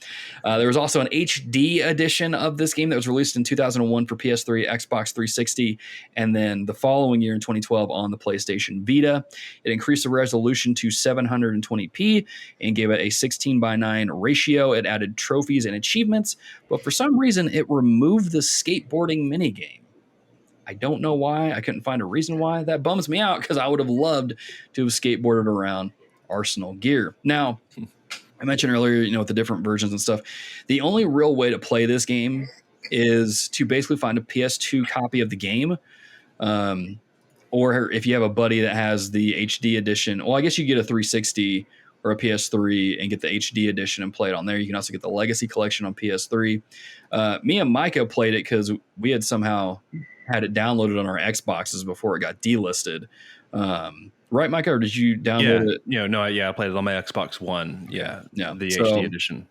There was also an HD edition of this game that was released in 2001 for PS3, Xbox 360, and then the following year in 2012 on the PlayStation Vita. It increased the resolution to 720p and gave it a 16:9 ratio. It added trophies and achievements, but for some reason it removed the skateboarding minigame. I don't know why. I couldn't find a reason why. That bums me out because I would have loved to have skateboarded around Arsenal gear. Now, I mentioned earlier, with the different versions and stuff, the only real way to play this game is to basically find a PS2 copy of the game. Or if you have a buddy that has the HD edition, well, I guess you get a 360 or a PS3 and get the HD edition and play it on there. You can also get the Legacy Collection on PS3. Me and Micah played it because we had somehow had it downloaded on our Xboxes before it got delisted. Right, Micah, or did you download it? I played it on my Xbox One. Yeah. The HD edition.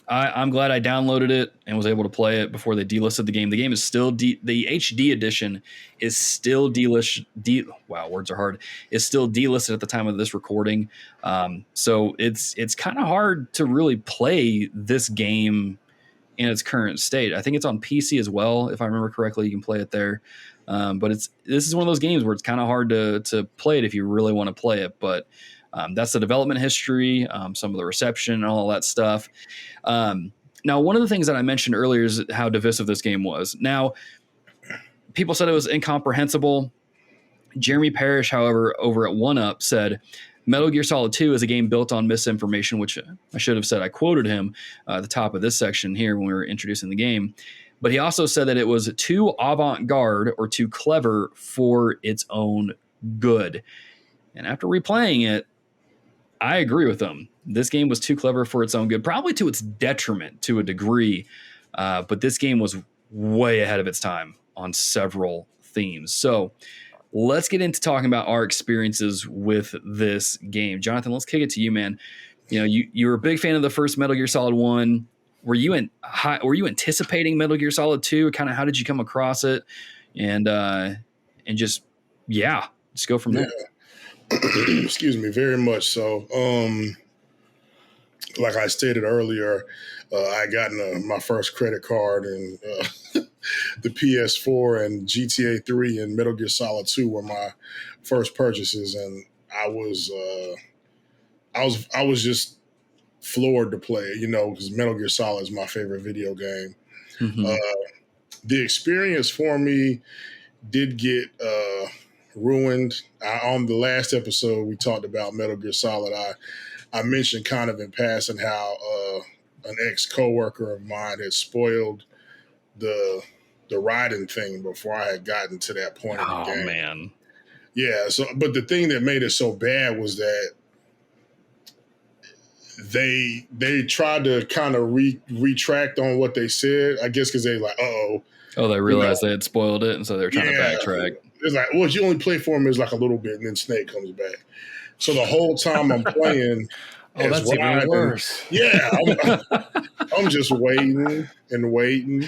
I'm glad I downloaded it and was able to play it before they delisted the game. The game is still the HD edition is still delisted. Wow, words are hard. Is still delisted at the time of this recording. So it's kind of hard to really play this game in its current state. I think it's on PC as well, if I remember correctly. You can play it there. But this is one of those games where it's kind of hard to play it if you really want to play it. But that's the development history, some of the reception and all that stuff. Now, one of the things that I mentioned earlier is how divisive this game was. Now, people said it was incomprehensible. Jeremy Parrish, however, over at 1UP said, Metal Gear Solid 2 is a game built on misinformation, which I should have said. I quoted him at the top of this section here when we were introducing the game. But he also said that it was too avant-garde or too clever for its own good. And after replaying it, I agree with him. This game was too clever for its own good, probably to its detriment to a degree. But this game was way ahead of its time on several themes. So let's get into talking about our experiences with this game. Jonathan, let's kick it to you, man. You were a big fan of the first Metal Gear Solid 1. Were you anticipating Metal Gear Solid 2? Kind of how did you come across it? And just go from there. Excuse me, very much so. Like I stated earlier, I gotten my first credit card and the PS4 and GTA 3 and Metal Gear Solid 2 were my first purchases, and I was just floored to play it, because Metal Gear Solid is my favorite video game. Mm-hmm. The experience for me did get ruined. On the last episode, we talked about Metal Gear Solid. I mentioned kind of in passing how an ex-coworker of mine had spoiled the riding thing before I had gotten to that point in the game. Oh, man. Yeah, but the thing that made it so bad was that they tried to kind of retract on what they said, I guess because they like, they realized they had spoiled it, and so they're trying to backtrack. It's like, well, you only play for him is like a little bit, and then Snake comes back. So the whole time I'm playing, that's even worse. Yeah, I'm just waiting and waiting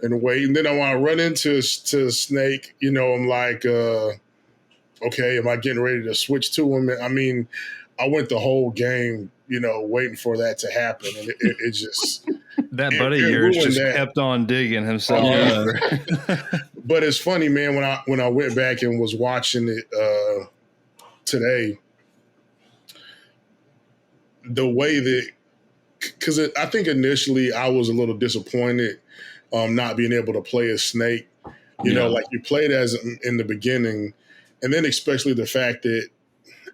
and waiting. Then I want to run into Snake. I'm like, okay, am I getting ready to switch to him? I mean, I went the whole game, waiting for that to happen, and it just that buddy of yours just kept on digging himself. But it's funny, man. When I went back and was watching it today, the way that, because I think initially I was a little disappointed not being able to play as Snake. Like you played as in the beginning, And then especially the fact that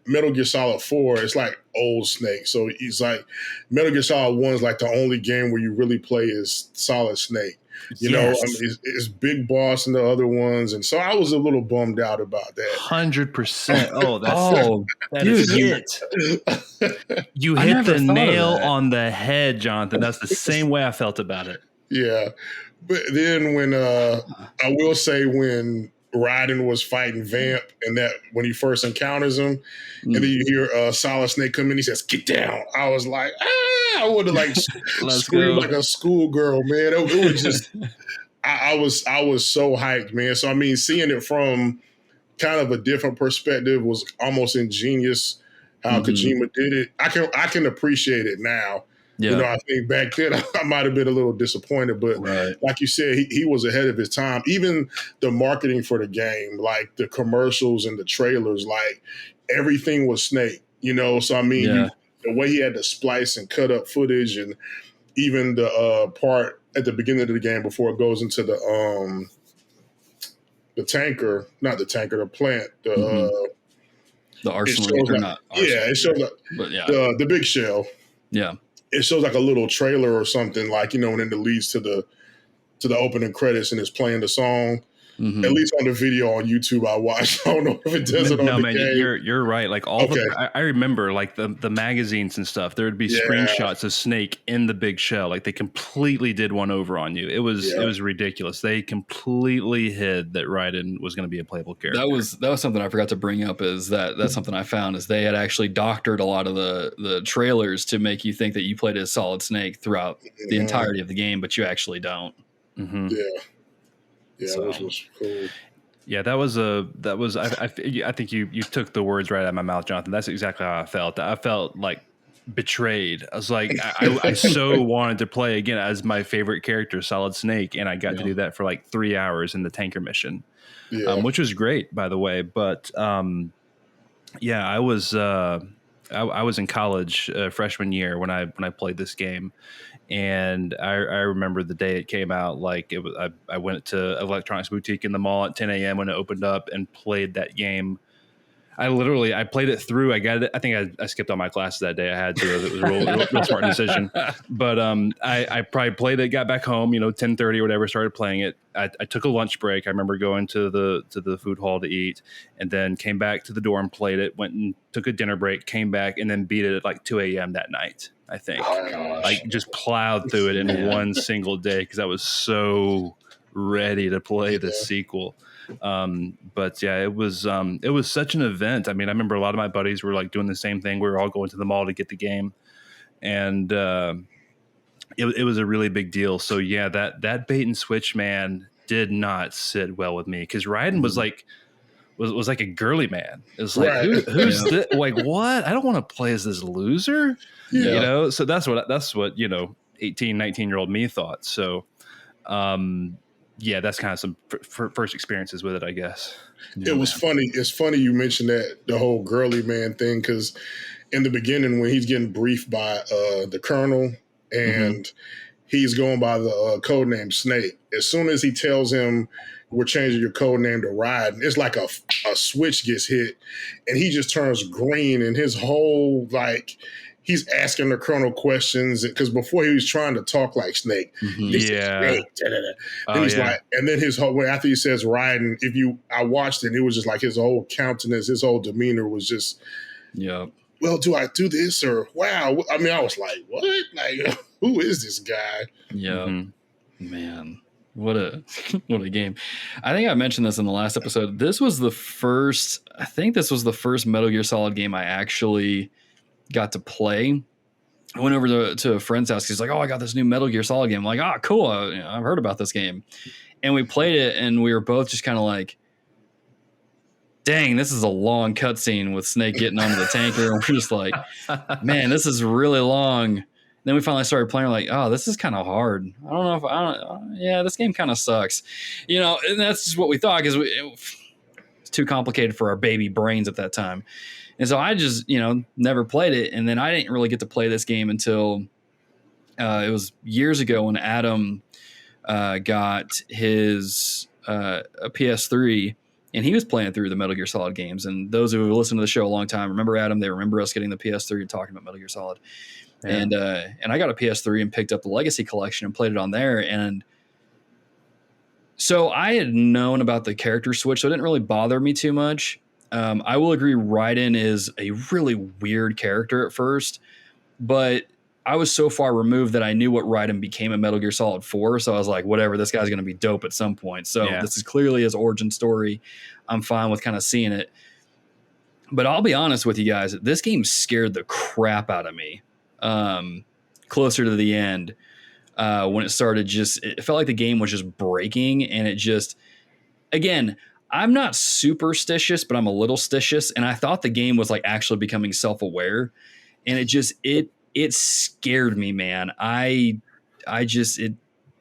Metal Gear Solid 4 is like old Snake. So he's like, Metal Gear Solid 1 is like the only game where you really play as Solid Snake. You know, I mean, it's Big Boss and the other ones. And so I was a little bummed out about that. 100%. Oh, that dude, is it. You hit the nail on the head, Jonathan. That's the same way I felt about it. Yeah. But then when, I will say when Raiden was fighting Vamp and that when he first encounters him, and then you hear Solid Snake come in, he says, "Get down." I was like, I would have like screamed like a schoolgirl, man. It was just, I was so hyped, man. So I mean, seeing it from kind of a different perspective was almost ingenious. How Kojima did it, I can appreciate it now. Yeah. You know, I think back then I might have been a little disappointed, but like you said, he was ahead of his time. Even the marketing for the game, like the commercials and the trailers, like everything was Snake, you know? So, I mean, the way he had to splice and cut up footage, and even the part at the beginning of the game before it goes into the tanker, not the tanker, the plant, the arsenal, or not arsenal. Yeah, it shows the big shell. Yeah. It shows like a little trailer or something, like, you know, and then it leads to the opening credits and it's playing the song. At least on the video on YouTube I watched. I don't know if it does it on the game. You're right. Like all I remember like the magazines and stuff, there would be screenshots of Snake in the big shell. Like they completely did one over on you. It was ridiculous. They completely hid that Raiden was going to be a playable character. That was something I forgot to bring up, is that's something I found, is they had actually doctored a lot of the trailers to make you think that you played as Solid Snake throughout the entirety of the game, but you actually don't. Yeah, which was cool. Yeah, I think you took the words right out of my mouth, Jonathan. That's exactly how I felt. I felt like betrayed. I was like, I so wanted to play again as my favorite character, Solid Snake, and I got to do that for like 3 hours in the tanker mission, which was great, by the way. But I was in college freshman year when I played this game. And I remember the day it came out, like it was, I went to Electronics Boutique in the mall at 10 a.m. when it opened up and played that game. I played it through. I got it. I think I skipped all my classes that day. I had to. It was a real smart decision. But I probably played it, got back home, 10:30 or whatever, started playing it. I took a lunch break. I remember going to the food hall to eat, and then came back to the dorm, played it, went and took a dinner break, came back, and then beat it at like 2 a.m. that night, I think. Like just plowed through it in one single day because I was so ready to play the sequel. But yeah, it was such an event. I mean, I remember a lot of my buddies were like doing the same thing. We were all going to the mall to get the game, and it was a really big deal. So yeah, that bait and switch, man, did not sit well with me, because Raiden was like like a girly man. It was like, who's this? Like, what? I don't want to play as this loser, So that's what 18, 19-year-old me thought. So that's kind of some first experiences with it, I guess. It was funny. It's funny you mentioned that, the whole girly man thing, because in the beginning when he's getting briefed by the colonel and he's going by the code name Snake, as soon as he tells him we're changing your code name to Raiden, it's like a switch gets hit and he just turns green, and his whole he's asking the colonel questions, because before he was trying to talk like Snake. Snake, and he's like, and then his whole way after he says Raiden, I watched it, it was just like his whole countenance, his whole demeanor was just, well, do I do this, or wow? I mean, I was like, what? Like, who is this guy? Yeah, man. What a game. I think I mentioned this in the last episode. This was the first Metal Gear Solid game I actually got to play. I went over to a friend's house. He's like, "Oh, I got this new Metal Gear Solid game." I'm like, "Oh, cool. I've heard about this game." And we played it, and we were both just kind of like, dang, this is a long cutscene with Snake getting onto the tanker. And we're just like, man, this is really long. And then we finally started playing. We're like, oh, this is kind of hard. This game kind of sucks. And that's just what we thought, because it's too complicated for our baby brains at that time. And so I just, never played it. And then I didn't really get to play this game until it was years ago when Adam got his a PS3, and he was playing through the Metal Gear Solid games. And those who have listened to the show a long time remember Adam. They remember us getting the PS3 and talking about Metal Gear Solid. Yeah. And I got a PS3 and picked up the Legacy Collection and played it on there. And so I had known about the character switch, so it didn't really bother me too much. I will agree, Raiden is a really weird character at first, but I was so far removed that I knew what Raiden became in Metal Gear Solid 4. So I was like, whatever, this guy's going to be dope at some point. So this is clearly his origin story. I'm fine with kind of seeing it. But I'll be honest with you guys, this game scared the crap out of me closer to the end when it started. It felt like the game was just breaking, and it just, again, I'm not superstitious, but I'm a little stitious. And I thought the game was like actually becoming self-aware, and it scared me, man.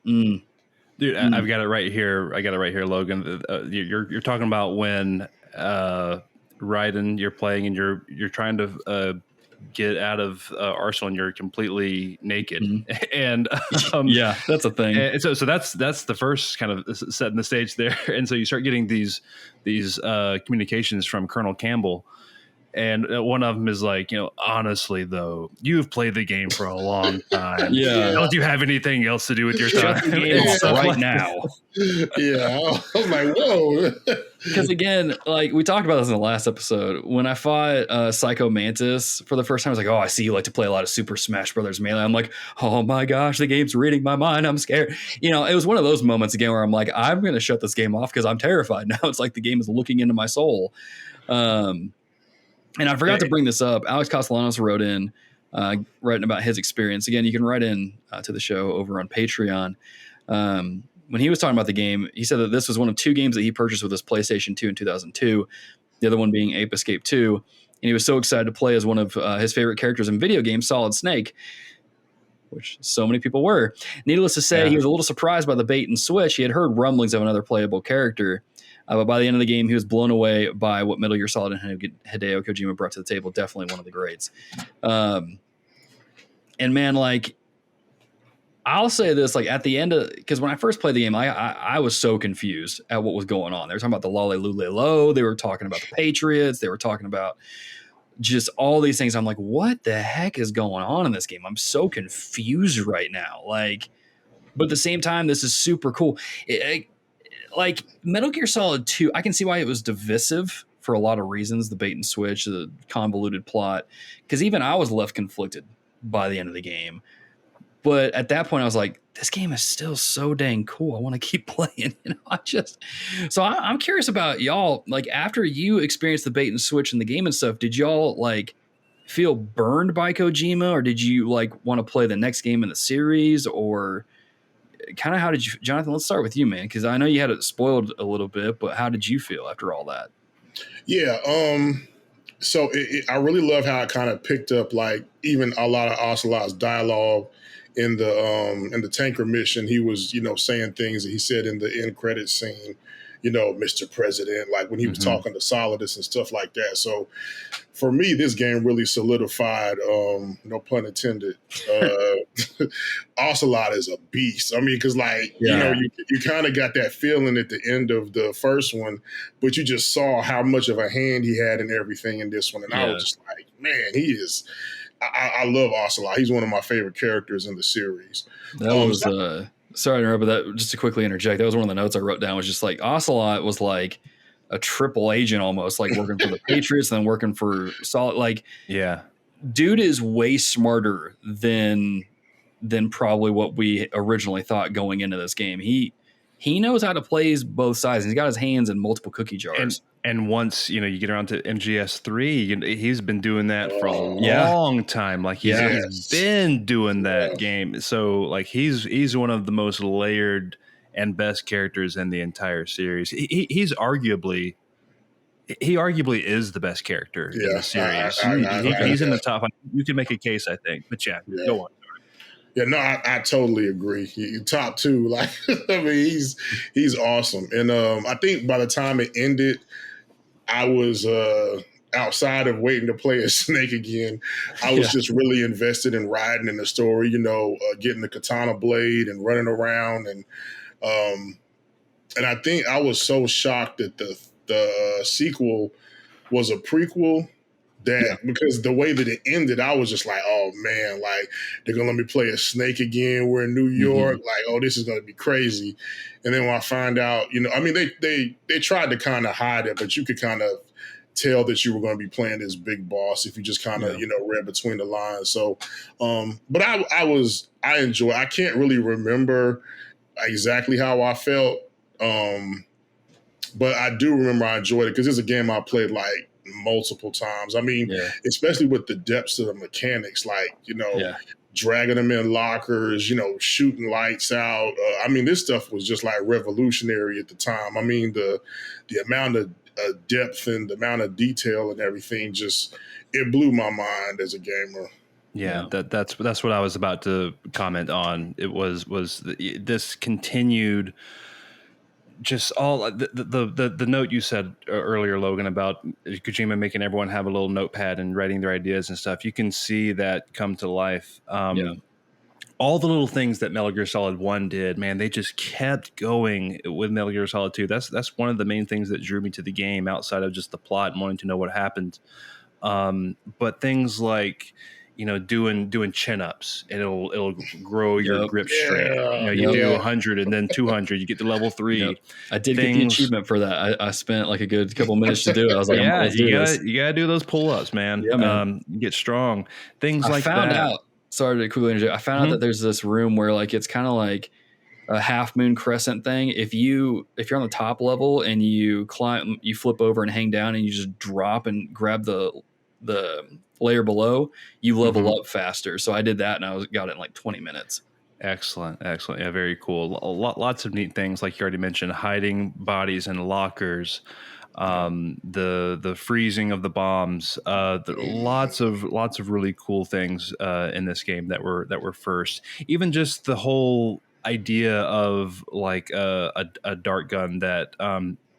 Dude, I've got it right here. I got it right here, Logan. You're talking about when Raiden, you're playing and you're trying to get out of Arsenal and you're completely naked. And yeah, that's a thing. And so that's the first kind of setting the stage there. And so you start getting these communications from Colonel Campbell. And one of them is like, honestly, though, you've played the game for a long time. Yeah. Don't you have anything else to do with your time? Right now. Yeah. I was like, whoa. Because again, like we talked about this in the last episode, when I fought Psycho Mantis for the first time, I was like, oh, I see you like to play a lot of Super Smash Brothers Melee. I'm like, oh my gosh, the game's reading my mind. I'm scared. It was one of those moments again where I'm like, I'm going to shut this game off because I'm terrified. Now it's like the game is looking into my soul. And I forgot to bring this up. Alex Castellanos wrote in, writing about his experience. Again, you can write in to the show over on Patreon. When he was talking about the game, he said that this was one of 2 games that he purchased with his PlayStation 2 in 2002, the other one being Ape Escape 2. And he was so excited to play as one of his favorite characters in video games, Solid Snake, which so many people were. Needless to say, he was a little surprised by the bait and switch. He had heard rumblings of another playable character. But by the end of the game, he was blown away by what Metal Gear Solid and Hideo Kojima brought to the table. Definitely one of the greats. And man, like, I'll say this, like at the end of, because when I first played the game, I was so confused at what was going on. They were talking about the Lale Lule Lo. They were talking about the Patriots. They were talking about just all these things. I'm like, what the heck is going on in this game? I'm so confused right now. Like, but at the same time, this is super cool. Like Metal Gear Solid 2, I can see why it was divisive for a lot of reasons, the bait and switch, the convoluted plot, because even I was left conflicted by the end of the game. But at that point, I was like, this game is still so dang cool. I want to keep playing. So I'm curious about y'all. Like, after you experienced the bait and switch in the game and stuff, did y'all like feel burned by Kojima, or did you like want to play the next game in the series, or kind of how did you, Jonathan? Let's start with you, man, because I know you had it spoiled a little bit, but how did you feel after all that? Yeah. So I really love how it kind of picked up, like even a lot of Ocelot's dialogue in the tanker mission. He was, saying things that he said in the end credit scene, Mr. President, like when he was talking to Solidus and stuff like that. So for me, this game really solidified, no pun intended, Ocelot is a beast. I mean, because you kind of got that feeling at the end of the first one, but you just saw how much of a hand he had in everything in this one. And I was just like, man, he is... I love Ocelot. He's one of my favorite characters in the series. That was sorry to interrupt, but that, just to quickly interject, that was one of the notes I wrote down, was just like Ocelot was like a triple agent almost, like working for the Patriots and then working for Solid. Like, dude is way smarter than probably what we originally thought going into this game. He knows how to play both sides. He's got his hands in multiple cookie jars. And once you get around to MGS 3, he's been doing that for a long time. Like he's been doing that game. So like he's one of the most layered and best characters in the entire series. He arguably is the best character in the series. He's in the top. You can make a case, I think. But go on. Yeah, no, I totally agree. Top 2, like I mean, he's awesome. And I think by the time it ended, I was outside of waiting to play as Snake again. I was just really invested in Raiden in the story, getting the katana blade and running around, and I think I was so shocked that the the sequel was a prequel. Because the way that it ended, I was just like, oh man, like they're gonna let me play a snake again. We're in New York, like, oh, this is gonna be crazy. And then when I find out, I mean, they tried to kind of hide it, but you could kind of tell that you were going to be playing this big boss if you just kind of read between the lines. So, but I enjoy. I can't really remember exactly how I felt, but I do remember I enjoyed it because it's a game I played like multiple times. I mean, especially with the depths of the mechanics, like, dragging them in lockers, shooting lights out. I mean, this stuff was just like revolutionary at the time. I mean, the amount of depth and the amount of detail and everything, just, it blew my mind as a gamer. Yeah, that's what I was about to comment on. It was this continued, just all the note you said earlier, Logan, about Kojima making everyone have a little notepad and writing their ideas and stuff. You can see that come to life. All the little things that Metal Gear Solid 1 did, man, they just kept going with Metal Gear Solid 2. That's one of the main things that drew me to the game, outside of just the plot and wanting to know what happened. But things like, doing chin-ups, and it'll grow your grip strength. You do 100 and then 200, you get to level 3. I did get the achievement for that. I spent like a good couple minutes to do it. I was like, you gotta do those pull-ups, man. Yeah, man. You get strong. Things like that. I found out. Sorry to quickly interject. I found out that there's this room where like it's kind of like a half moon crescent thing. If you're on the top level and you climb, you flip over and hang down, and you just drop and grab the layer below, you level up faster. So I did that, and I got it in like 20 minutes. Excellent. Yeah, very cool. Lots of neat things, like you already mentioned, hiding bodies in lockers, the freezing of the bombs, lots of really cool things in this game that were first. Even just the whole idea of like a dart gun that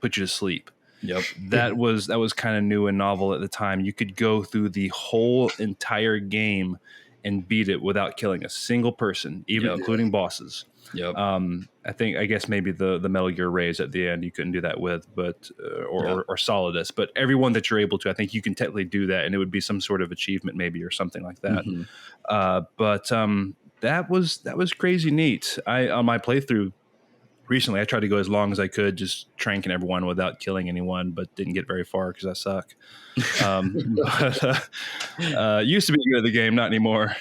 put you to sleep. Yep. That was kind of new and novel at the time. You could go through the whole entire game and beat it without killing a single person, even including bosses. Yep. I guess maybe the Metal Gear Rays at the end you couldn't do that with, but or Solidus. But everyone that you're able to, I think you can technically do that, and it would be some sort of achievement maybe or something like that. But that was crazy neat. On my playthrough recently, I tried to go as long as I could, just tranking everyone without killing anyone, but didn't get very far because I suck. Used to be good at the game, not anymore.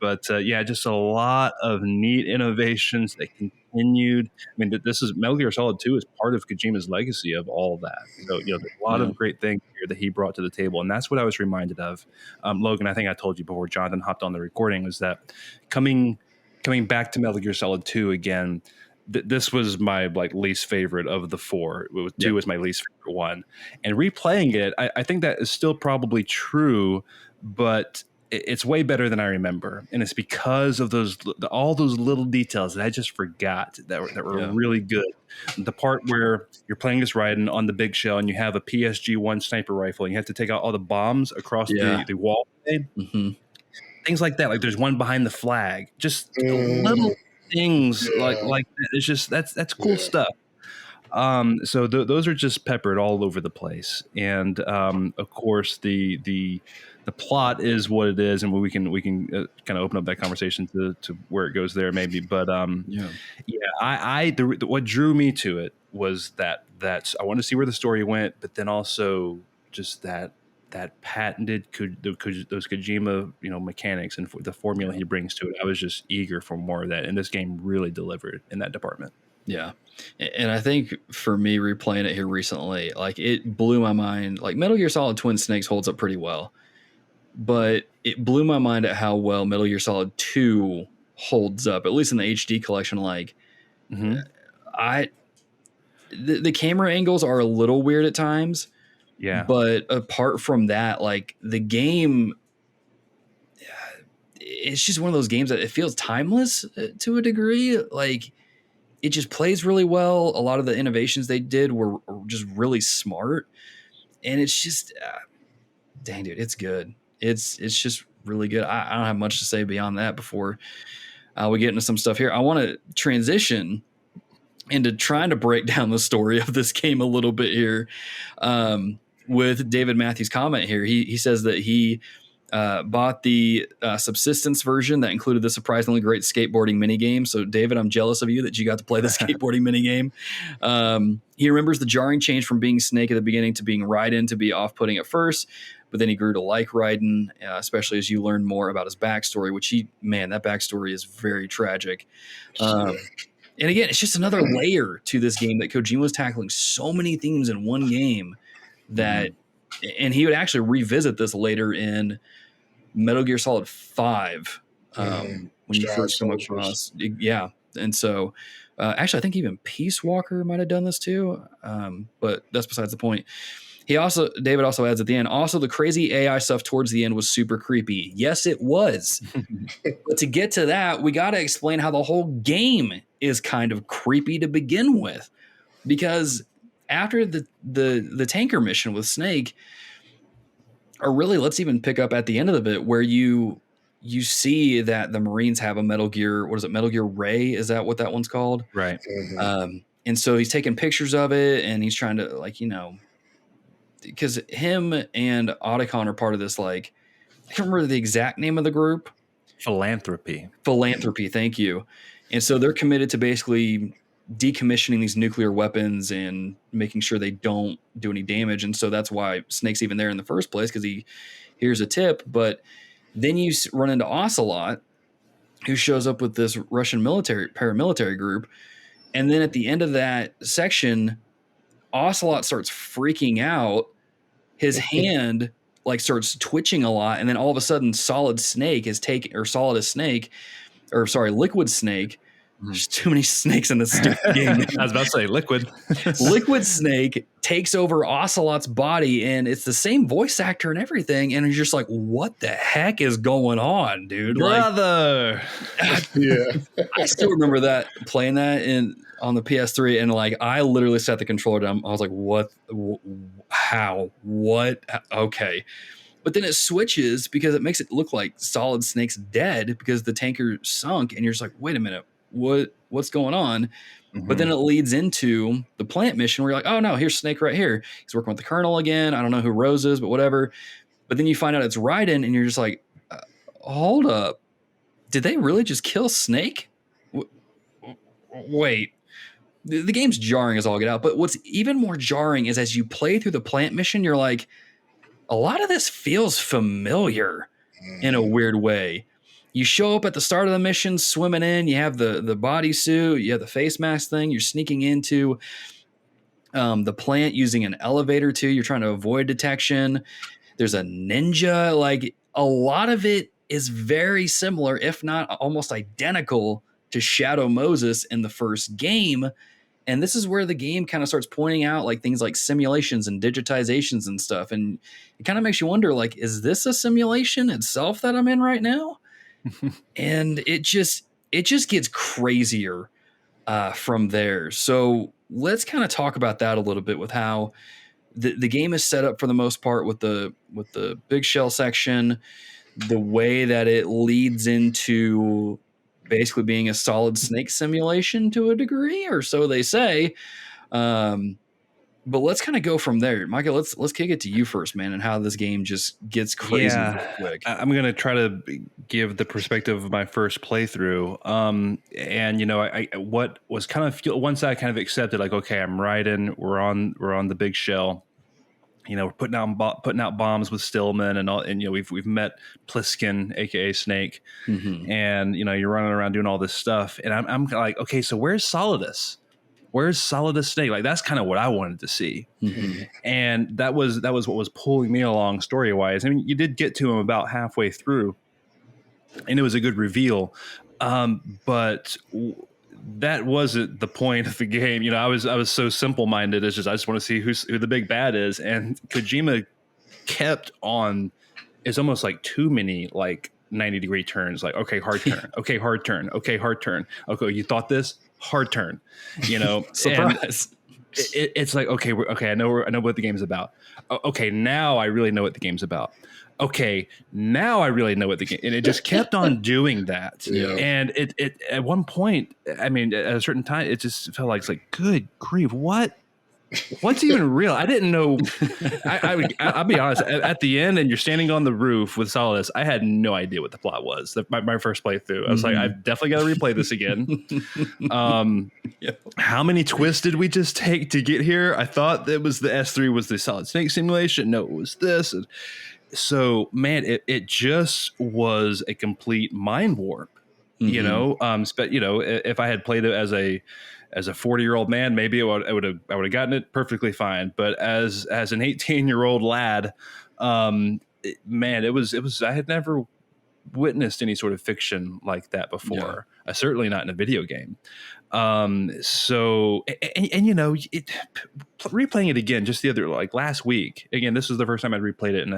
But just a lot of neat innovations that continued. I mean, this is Metal Gear Solid 2 is part of Kojima's legacy of all that. So, there's a lot of great things here that he brought to the table, and that's what I was reminded of. Logan, I think I told you before Jonathan hopped on the recording, was that coming back to Metal Gear Solid 2 again. This was my least favorite of the four. 2 was my least favorite one, and replaying it, I think that is still probably true, but it's way better than I remember, and it's because of all those little details that I just forgot that were really good. The part where you're playing as Raiden on the big shell, and you have a PSG-1 sniper rifle, and you have to take out all the bombs across the wall. Things like that. Like there's one behind the flag. Just little things like that. It's just that's cool stuff. So those are just peppered all over the place, and of course the plot is what it is, and we can kind of open up that conversation to where it goes there maybe. But what drew me to it was that I wanted to see where the story went, but then also just that patented those Kojima mechanics and the formula he brings to it. I was just eager for more of that, and this game really delivered in that department. Yeah. And I think for me, replaying it here recently, like it blew my mind. Like Metal Gear Solid Twin Snakes holds up pretty well, but it blew my mind at how well Metal Gear Solid 2 holds up, at least in the HD collection. Like the camera angles are a little weird at times. Yeah. But apart from that, like the game, it's just one of those games that it feels timeless to a degree. Like it just plays really well. A lot of the innovations they did were just really smart. And it's just, dang, dude, it's good. It's just really good. I don't have much to say beyond that before we get into some stuff here. I want to transition And to trying to break down the story of this game a little bit here, with David Matthews' comment here, he says that he bought the subsistence version that included the surprisingly great skateboarding minigame. So, David, I'm jealous of you that you got to play the skateboarding minigame. He remembers the jarring change from being Snake at the beginning to being Raign to be off-putting at first, but then he grew to like Raign, especially as you learn more about his backstory, which that backstory is very tragic. And again, it's just another layer to this game that Kojima was tackling so many themes in one game that, and he would actually revisit this later in Metal Gear Solid 5 when you first come across. Yeah. And so, actually, I think even Peace Walker might have done this too, but that's besides the point. David also adds at the end, also the crazy AI stuff towards the end was super creepy. Yes, it was. But to get to that, we got to explain how the whole game is kind of creepy to begin with. Because after the tanker mission with Snake, or really let's even pick up at the end of the bit where you see that the Marines have a Metal Gear, Metal Gear Ray? Is that what that one's called? Right. And so he's taking pictures of it and he's trying to because him and Otacon are part of this, I can't remember the exact name of the group. Philanthropy. Thank you. And so they're committed to basically decommissioning these nuclear weapons and making sure they don't do any damage. And so that's why Snake's even there in the first place, because he hears a tip. But then you run into Ocelot, who shows up with this Russian paramilitary group. And then at the end of that section, Ocelot starts freaking out. His hand starts twitching a lot, and then all of a sudden, Liquid Snake. There's too many snakes in this stupid game. I was about to say Liquid. Liquid Snake takes over Ocelot's body, and it's the same voice actor and everything. And you're just like, what the heck is going on, dude? Brother. I still remember playing that on the PS3, and I literally set the controller down. I was like, what? How? What? Okay. But then it switches because it makes it look like Solid Snake's dead because the tanker sunk, and you're just like, wait a minute. What's going on? But then it leads into the plant mission where you're like, oh no, here's Snake right here. He's working with the Colonel again. I don't know who Rose is, but whatever. But then you find out it's Raiden, and you're just like, hold up. Did they really just kill Snake? Wait. The game's jarring as all get out. But what's even more jarring is as you play through the plant mission, you're like, a lot of this feels familiar in a weird way. You show up at the start of the mission, swimming in. You have the bodysuit. You have the face mask thing. You're sneaking into the plant using an elevator too. You're trying to avoid detection. There's a ninja. A lot of it is very similar, if not almost identical, to Shadow Moses in the first game. And this is where the game kind of starts pointing out things like simulations and digitizations and stuff. And it kind of makes you wonder, is this a simulation itself that I'm in right now? And it just gets crazier from there. So let's kind of talk about that a little bit with how the game is set up for the most part with the big shell section, the way that it leads into basically being a Solid Snake simulation to a degree, or so they say. But let's kind of go from there. Micah, let's kick it to you first, man, and how this game just gets crazy real quick. I'm going to try to give the perspective of my first playthrough. And I what was kind of once I kind of accepted, okay, I'm riding, we're on the big shell. We're putting out bombs with Stillman and all, and we've met Pliskin, aka Snake, and you're running around doing all this stuff, and I'm like, okay, so where's Solidus? Where's Solidus Snake? That's kind of what I wanted to see. And that was what was pulling me along story wise. I mean, you did get to him about halfway through, and it was a good reveal. But that wasn't the point of the game. I was so simple minded. It's just I just want to see who the big bad is. And Kojima kept on. It's almost like too many 90-degree turns. Okay, hard turn. Okay, hard turn. Okay, hard turn. Okay, you thought this. Hard turn, Surprise. It's like, okay, I know what the game's about. Okay, now I really know what the game's about. okay, now I really know what the game, and it just kept on doing that. Yeah. And it at one point, I mean, at a certain time, it just felt like, it's like, good grief, what's even real? I didn't know. I'll be honest. At the end, and you're standing on the roof with Solidus, I had no idea what the plot was. My first playthrough, I was like, I've definitely got to replay this again. How many twists did we just take to get here? I thought it was the S3 was the Solid Snake simulation. No, it was this. So, man, it just was a complete mind warp. You know, but if I had played it as a 40-year-old man, maybe I would have gotten it perfectly fine. But as an 18-year-old lad, man, it was I had never witnessed any sort of fiction like that before. Certainly not in a video game. So replaying it again just the other, like last week, again, this was the first time I'd replayed it in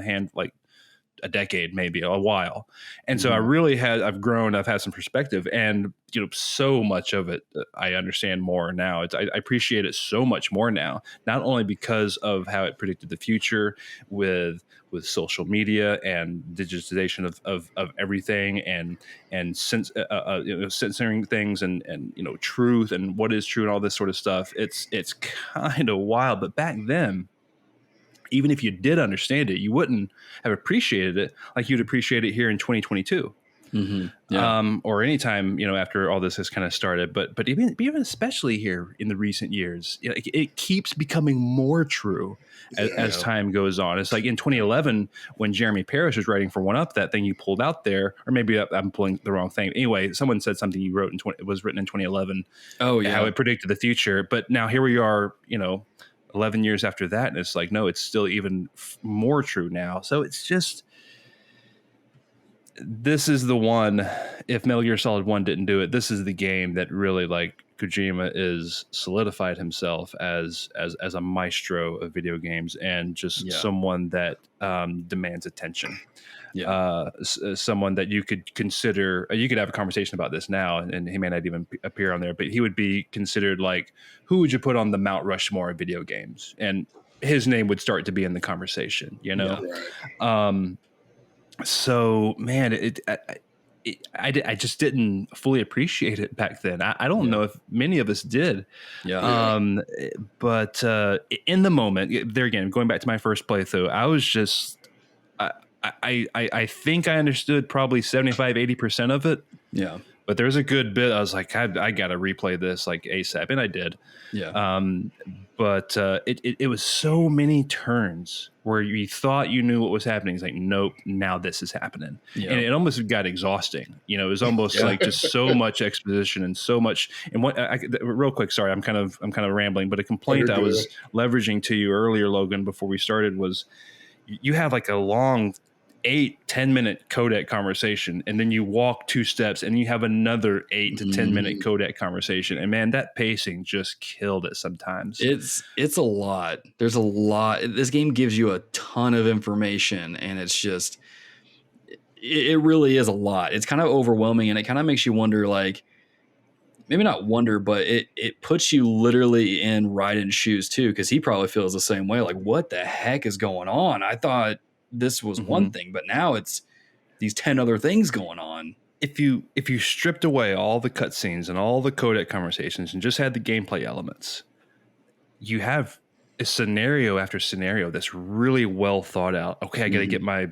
a decade, maybe a while. And so I've grown, I've had some perspective, and, so much of it, I understand more now. I appreciate it so much more now, not only because of how it predicted the future with social media and digitization of everything and censoring things and truth and what is true and all this sort of stuff. It's kind of wild. But back then, even if you did understand it, you wouldn't have appreciated it like you'd appreciate it here in 2022. Or anytime, after all this has kind of started. But even especially here in the recent years, it keeps becoming more true as time goes on. It's like in 2011, when Jeremy Parrish was writing for 1UP, that thing you pulled out there, or maybe I'm pulling the wrong thing. Anyway, someone said something you wrote it was written in 2011. Oh, yeah. How it predicted the future. But now here we are, 11 years after that, and it's like, no, it's still even more true now. So it's just, this is the one, if Metal Gear Solid 1 didn't do it, this is the game that really, like, Kojima is solidified himself as a maestro of video games, and just someone that demands attention. Someone that you could consider, you could have a conversation about this now, and he may not even appear on there, but he would be considered, like, who would you put on the Mount Rushmore of video games? And his name would start to be in the conversation, So, man, I just didn't fully appreciate it back then. I don't know if many of us did. But in the moment, there again, going back to my first playthrough, I was just, I think I understood probably 75-80% of it. Yeah. But there's a good bit I was like, I got to replay this like ASAP. And I did. Yeah. But it was so many turns where you thought you knew what was happening. It's like, nope, now this is happening. Yeah. And it almost got exhausting. It was almost like just so much exposition and so much. And what real quick, sorry, I'm kind of rambling, but a complaint I was leveraging to you earlier, Logan, before we started was, you have like a long 8-10 minute codec conversation, and then you walk 2 steps and you have another 8 to 10 minute codec conversation, and man, that pacing just killed it sometimes. It's a lot. There's a lot. This game gives you a ton of information, and it's just, it really is a lot. It's kind of overwhelming, and it kind of makes you wonder, like, maybe not wonder, but it puts you literally in Raiden's shoes too, because he probably feels the same way. Like, what the heck is going on? I thought this was one thing, but now it's these 10 other things going on. If you stripped away all the cutscenes and all the codec conversations and just had the gameplay elements, you have a scenario after scenario that's really well thought out. Okay, I got to get my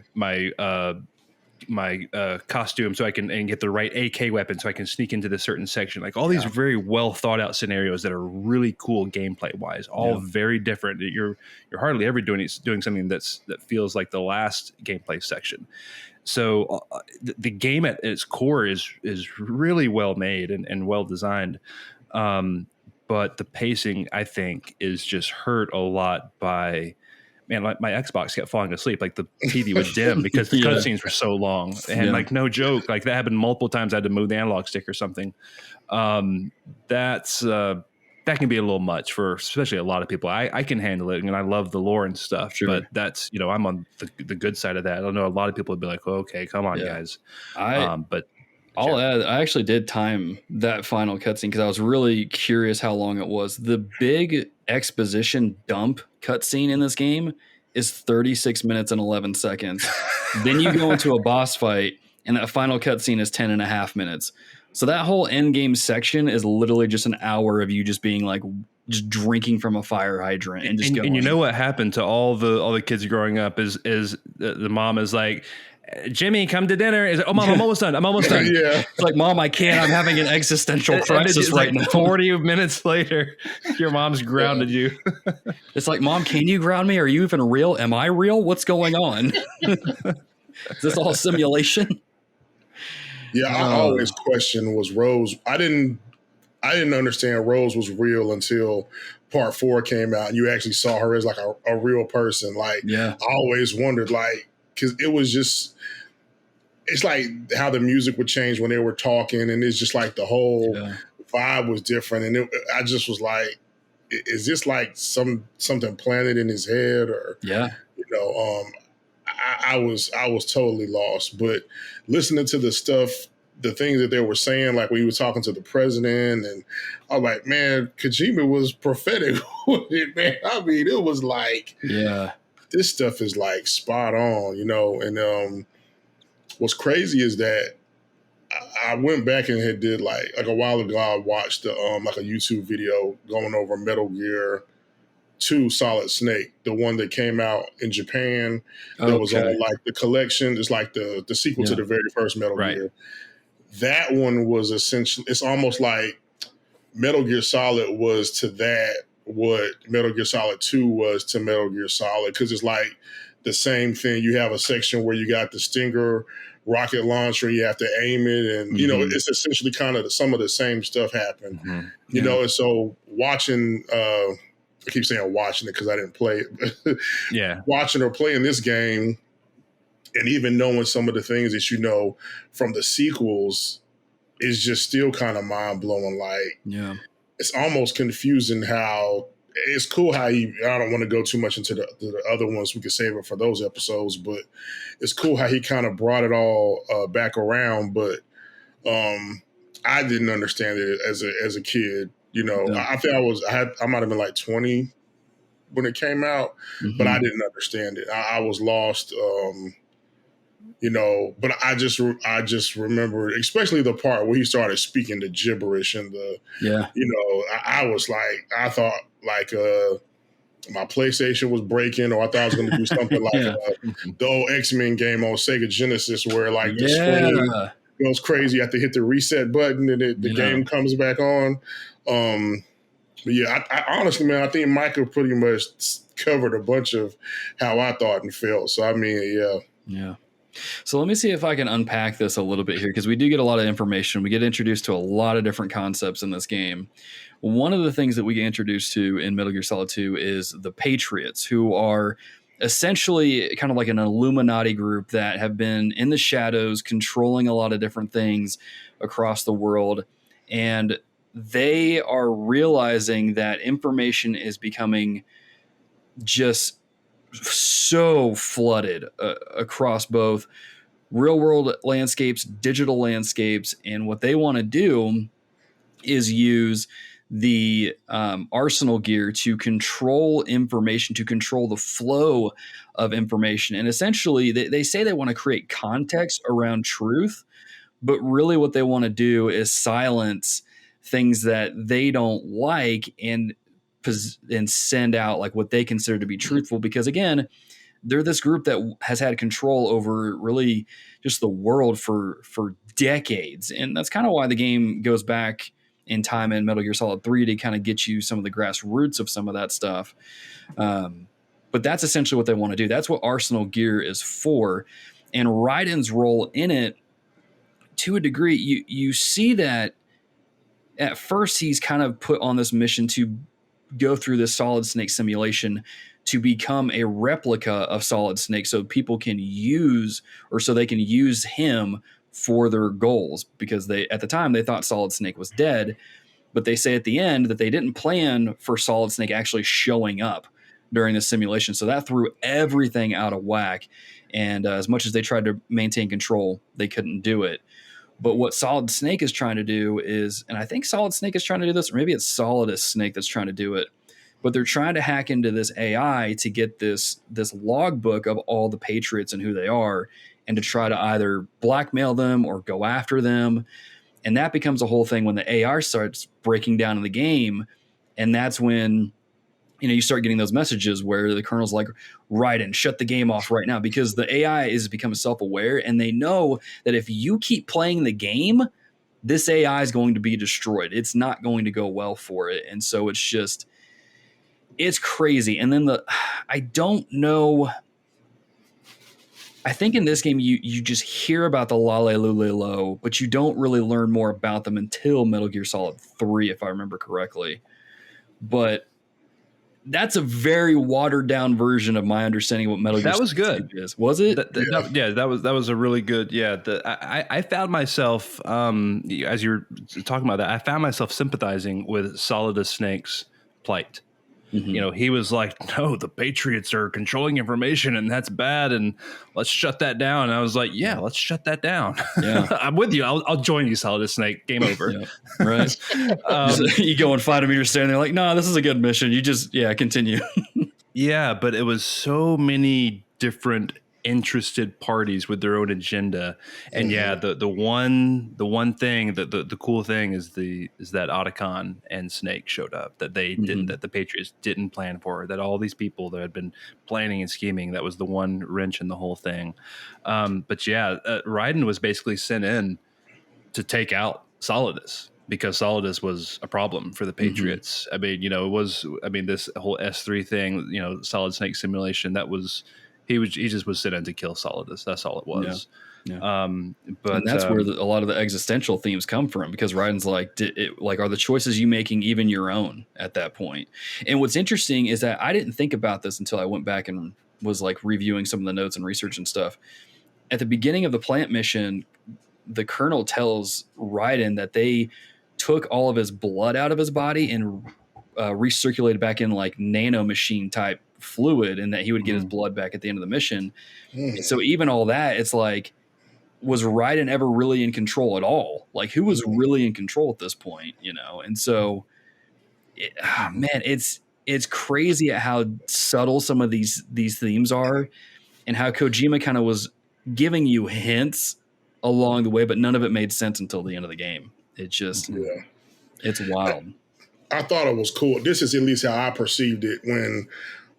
costume so I can and get the right AK weapon so I can sneak into this certain section. Like all these very well thought out scenarios that are really cool gameplay wise, all very different. You're hardly ever doing something that feels like the last gameplay section. So the game at its core is really well made and well designed. But the pacing, I think, is just hurt a lot by, man, like my Xbox kept falling asleep. Like the TV was dim because the cutscenes were so long. And like, no joke, like that happened multiple times. I had to move the analog stick or something. That can be a little much for especially a lot of people. I can handle it, and I love the lore and stuff. Sure. But that's, I'm on the good side of that. I don't know. A lot of people would be like, oh, okay, come on, guys. But I'll add, I actually did time that final cutscene because I was really curious how long it was. The big exposition dump cutscene in this game is 36 minutes and 11 seconds. Then you go into a boss fight, and that final cutscene is 10 and a half minutes. So that whole end game section is literally just an hour of you just being like, just drinking from a fire hydrant and just going. And you know what happened to all the kids growing up is the mom is like, Jimmy, come to dinner. Is oh, mom, I'm almost done. Yeah. It's like, Mom, I can't. I'm having an existential crisis right now. 40 minutes later, your mom's grounded you. It's like, Mom, can you ground me? Are you even real? Am I real? What's going on? Is this all simulation? Yeah, I always questioned, was Rose. I didn't understand Rose was real until part 4 came out and you actually saw her as like a real person. Like, I always wondered, like, because it was just, it's like how the music would change when they were talking, and it's just like the whole vibe was different. And I just was like, is this like something planted in his head, or I was totally lost. But listening to the stuff, the things that they were saying, like when he was talking to the president, and I was like, man, Kojima was prophetic with it, man. I mean, it was like, this stuff is like spot on, And what's crazy is that I went back and did like a while ago, I watched like a YouTube video going over Metal Gear 2 Solid Snake, the one that came out in Japan that was on like the collection. It's like the sequel to the very first Metal Gear. That one was essentially, it's almost like Metal Gear Solid was to that what Metal Gear Solid 2 was to Metal Gear Solid, because it's like the same thing. You have a section where you got the Stinger rocket launcher, you have to aim it, and it's essentially kind of some of the same stuff happened. You know, and so watching, I keep saying watching it because I didn't play it. Watching or playing this game, and even knowing some of the things that from the sequels, is just still kind of mind blowing. Like, it's almost confusing how it's cool how I don't want to go too much into the other ones. We could save it for those episodes, but it's cool how he kind of brought it all back around. But I didn't understand it as a kid. I think I might have been like 20 when it came out, but I didn't understand it. I was lost. But I just remember, especially the part where he started speaking the gibberish and I was like, I thought like my PlayStation was breaking, or I thought I was going to do something like the old X-Men game on Sega Genesis, where like the screen goes crazy. You have to hit the reset button and the game comes back on. But I honestly, man, I think Michael pretty much covered a bunch of how I thought and felt. So I mean, yeah. So let me see if I can unpack this a little bit here, because we do get a lot of information. We get introduced to a lot of different concepts in this game. One of the things that we get introduced to in Metal Gear Solid 2 is the Patriots, who are essentially kind of like an Illuminati group that have been in the shadows controlling a lot of different things across the world. And they are realizing that information is becoming just so flooded across both real world landscapes, digital landscapes. And what they want to do is use the arsenal gear to control information, to control the flow of information. And essentially they say they want to create context around truth, but really what they want to do is silence things that they don't like and send out like what they consider to be truthful, because again, they're this group that has had control over really just the world for decades. And that's kind of why the game goes back in time in Metal Gear Solid 3 to kind of get you some of the grassroots of some of that stuff. But that's essentially what they want to do. That's what Arsenal Gear is for. And Raiden's role in it, to a degree, you see that at first he's kind of put on this mission to go through this Solid Snake simulation to become a replica of Solid Snake, so people can use, or so they can use him for their goals, because at the time they thought Solid Snake was dead, but they say at the end that they didn't plan for Solid Snake actually showing up during the simulation. So that threw everything out of whack. And as much as they tried to maintain control, they couldn't do it. But what Solid Snake is trying to do is, and I think Solid Snake is trying to do this, or maybe it's Solidus Snake that's trying to do it, but they're trying to hack into this AI to get this logbook of all the Patriots and who they are, and to try to either blackmail them or go after them. And that becomes a whole thing when the AI starts breaking down in the game. And that's when, you start getting those messages where the colonel's like, Raign, shut the game off right now, because the AI is becoming self-aware, and they know that if you keep playing the game, this AI is going to be destroyed. It's not going to go well for it. And so it's crazy. And then I don't know. I think in this game, you just hear about the Lale Lulelo, but you don't really learn more about them until Metal Gear Solid 3, if I remember correctly. But that's a very watered down version of my understanding of what Metal Gear Solid was good. is. Was it? That was a really good. Yeah, I found myself as you're talking about that, I found myself sympathizing with Solidus Snake's plight. Mm-hmm. He was like, no, the Patriots are controlling information and that's bad, and let's shut that down. And I was like, yeah, let's shut that down. Yeah. I'm with you. I'll join you, Solidus Snake. Game over. Yeah. Right. You go and fight him, you're standing there like, no, this is a good mission. You just, continue. Yeah, but it was so many different interested parties with their own agenda. And the one thing that the cool thing is that Otacon and Snake showed up, that they didn't, that the Patriots didn't plan for, that all these people that had been planning and scheming, that was the one wrench in the whole thing. But Raign was basically sent in to take out Solidus, because Solidus was a problem for the Patriots. I mean, this whole S3 thing, Solid Snake simulation, he just was sent in to kill Solidus. That's all it was. Yeah. But and that's where a lot of the existential themes come from, because Raiden's like, are the choices you making even your own at that point? And what's interesting is that I didn't think about this until I went back and was like reviewing some of the notes and research and stuff. At the beginning of the plant mission, the colonel tells Raign that they took all of his blood out of his body and recirculated back in like nano machine type fluid, and that he would get his blood back at the end of the mission. So even all that, it's like, was Raign ever really in control at all? Like, who was really in control at this point, And so, it's crazy at how subtle some of these themes are, and how Kojima kind of was giving you hints along the way, but none of it made sense until the end of the game. It just, it's wild. I thought it was cool. This is at least how I perceived it when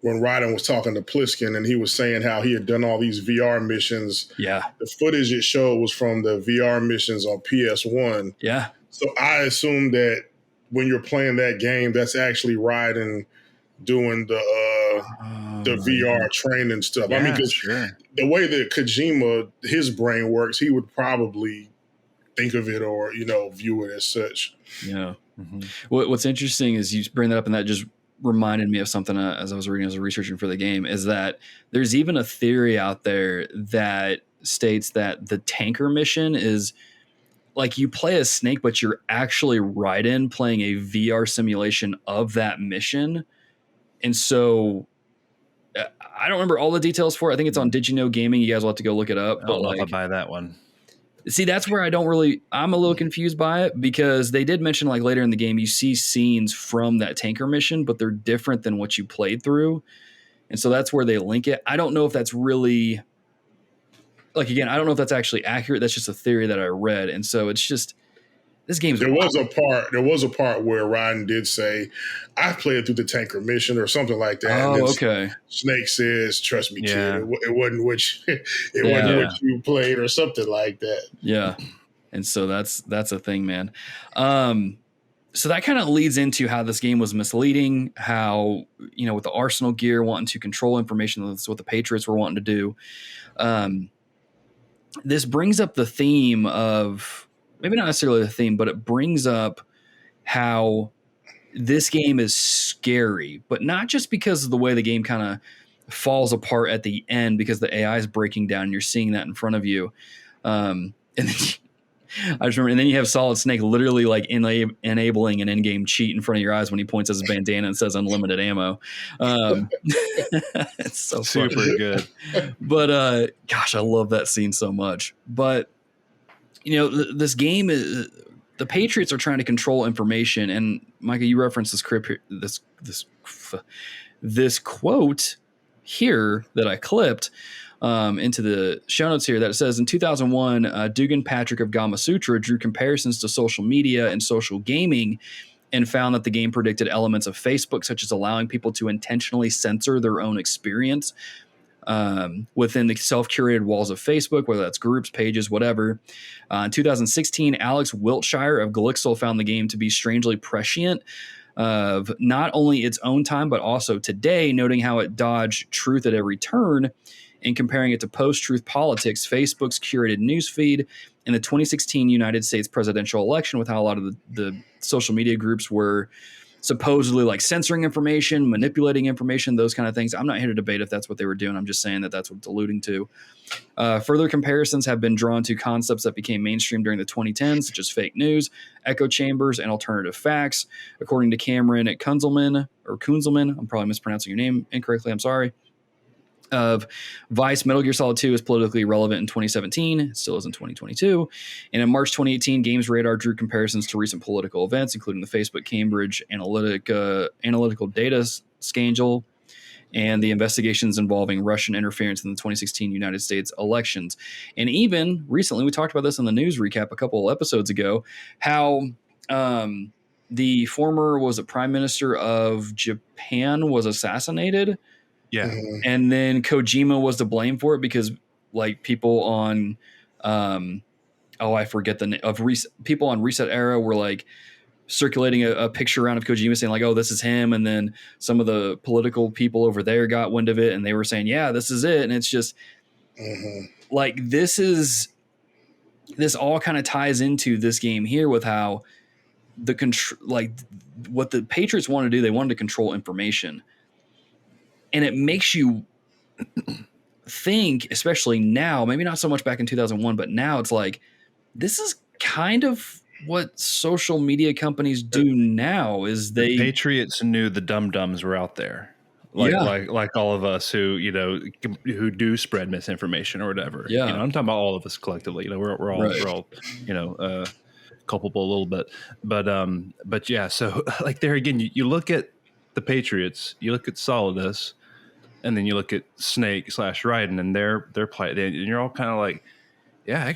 Raign was talking to Pliskin, and he was saying how he had done all these VR missions. Yeah. The footage it showed was from the VR missions on PS1. Yeah. So I assume that when you're playing that game, that's actually Raign doing the VR training stuff. Yeah, I mean, because the way that Kojima, his brain works, he would probably think of it or, view it as such. Yeah. What's interesting is you bring that up, and that just reminded me of something as I was researching for the game, is that there's even a theory out there that states that the tanker mission is like, you play as Snake, but you're actually Raign playing a VR simulation of that mission. And so I don't remember all the details for it. I think it's on Did You Know Gaming. You guys will have to go look it up. I don't know if I buy that one. See, that's where I'm a little confused by it, because they did mention like later in the game, you see scenes from that tanker mission, but they're different than what you played through. And so that's where they link it. I don't know if that's really I don't know if that's actually accurate. That's just a theory that I read. And so it's just, this game's There was a part where Raign did say, "I've played through the tanker mission" or something like that. Oh, okay. Snake says, "Trust me, kid, it wasn't what you played," or something like that. Yeah, and so that's a thing, man. So that kind of leads into how this game was misleading. How, with the Arsenal gear wanting to control information, that's what the Patriots were wanting to do. This brings up the theme of, maybe not necessarily the theme, but it brings up how this game is scary, but not just because of the way the game kind of falls apart at the end, because the AI is breaking down and you're seeing that in front of you. And then I just remember, and then you have Solid Snake literally like enabling an in-game cheat in front of your eyes when he points at his bandana and says unlimited ammo. It's so super funny. good. But gosh, I love that scene so much. But this game is, the Patriots are trying to control information. And Micah, you referenced this quote here that I clipped into the show notes here, that it says in 2001, Dugan Patrick of Gama Sutra drew comparisons to social media and social gaming and found that the game predicted elements of Facebook, such as allowing people to intentionally censor their own experience within the self-curated walls of Facebook, whether that's groups, pages, whatever. In 2016, Alex Wiltshire of Glixel found the game to be strangely prescient of not only its own time, but also today, noting how it dodged truth at every turn and comparing it to post-truth politics, Facebook's curated newsfeed, in the 2016 United States presidential election, with how a lot of the social media groups were supposedly like censoring information, manipulating information, those kind of things. I'm not here to debate if that's what they were doing. I'm just saying that that's what it's alluding to. Further comparisons have been drawn to concepts that became mainstream during the 2010s, such as fake news, echo chambers, and alternative facts. According to Cameron Kunzelman, I'm probably mispronouncing your name incorrectly, I'm sorry, of Vice, Metal Gear Solid 2 is politically relevant in 2017. It still is in 2022. And in March 2018, Games Radar drew comparisons to recent political events, including the Facebook Cambridge analytical data scandal and the investigations involving Russian interference in the 2016 United States elections. And even recently, we talked about this in the news recap a couple of episodes ago, how the former, Prime Minister of Japan was assassinated. Yeah. And then Kojima was to blame for it because like people on, I forget the name of people on Reset Era were like circulating a picture around of Kojima saying like, oh, this is him. And then some of the political people over there got wind of it and they were saying, yeah, this is it. And it's just like, this all kind of ties into this game here with how what the Patriots want to do. They wanted to control information. And it makes you think, especially now, maybe not so much back in 2001, but now it's like, this is kind of what social media companies do now. Is the Patriots knew the dum-dums were out there. Like all of us who, who do spread misinformation or whatever. Yeah. I'm talking about all of us collectively. We're all culpable a little bit. But yeah, so like there again, you look at the Patriots, you look at Solidus, and then you look at Snake / Raign and their plight, and you're all kind of like, yeah,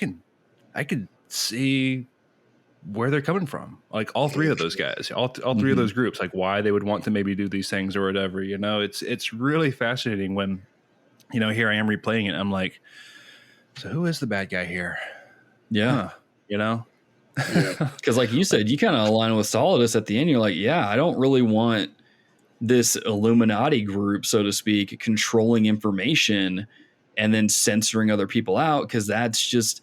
I could see where they're coming from. Like all three of those guys, all three of those groups, like why they would want to maybe do these things or whatever. It's really fascinating when, here I am replaying it. I'm like, so who is the bad guy here? Yeah. Because like you said, you kind of align with Solidus at the end. You're like, yeah, I don't really want this Illuminati group, so to speak, controlling information and then censoring other people out, because that's just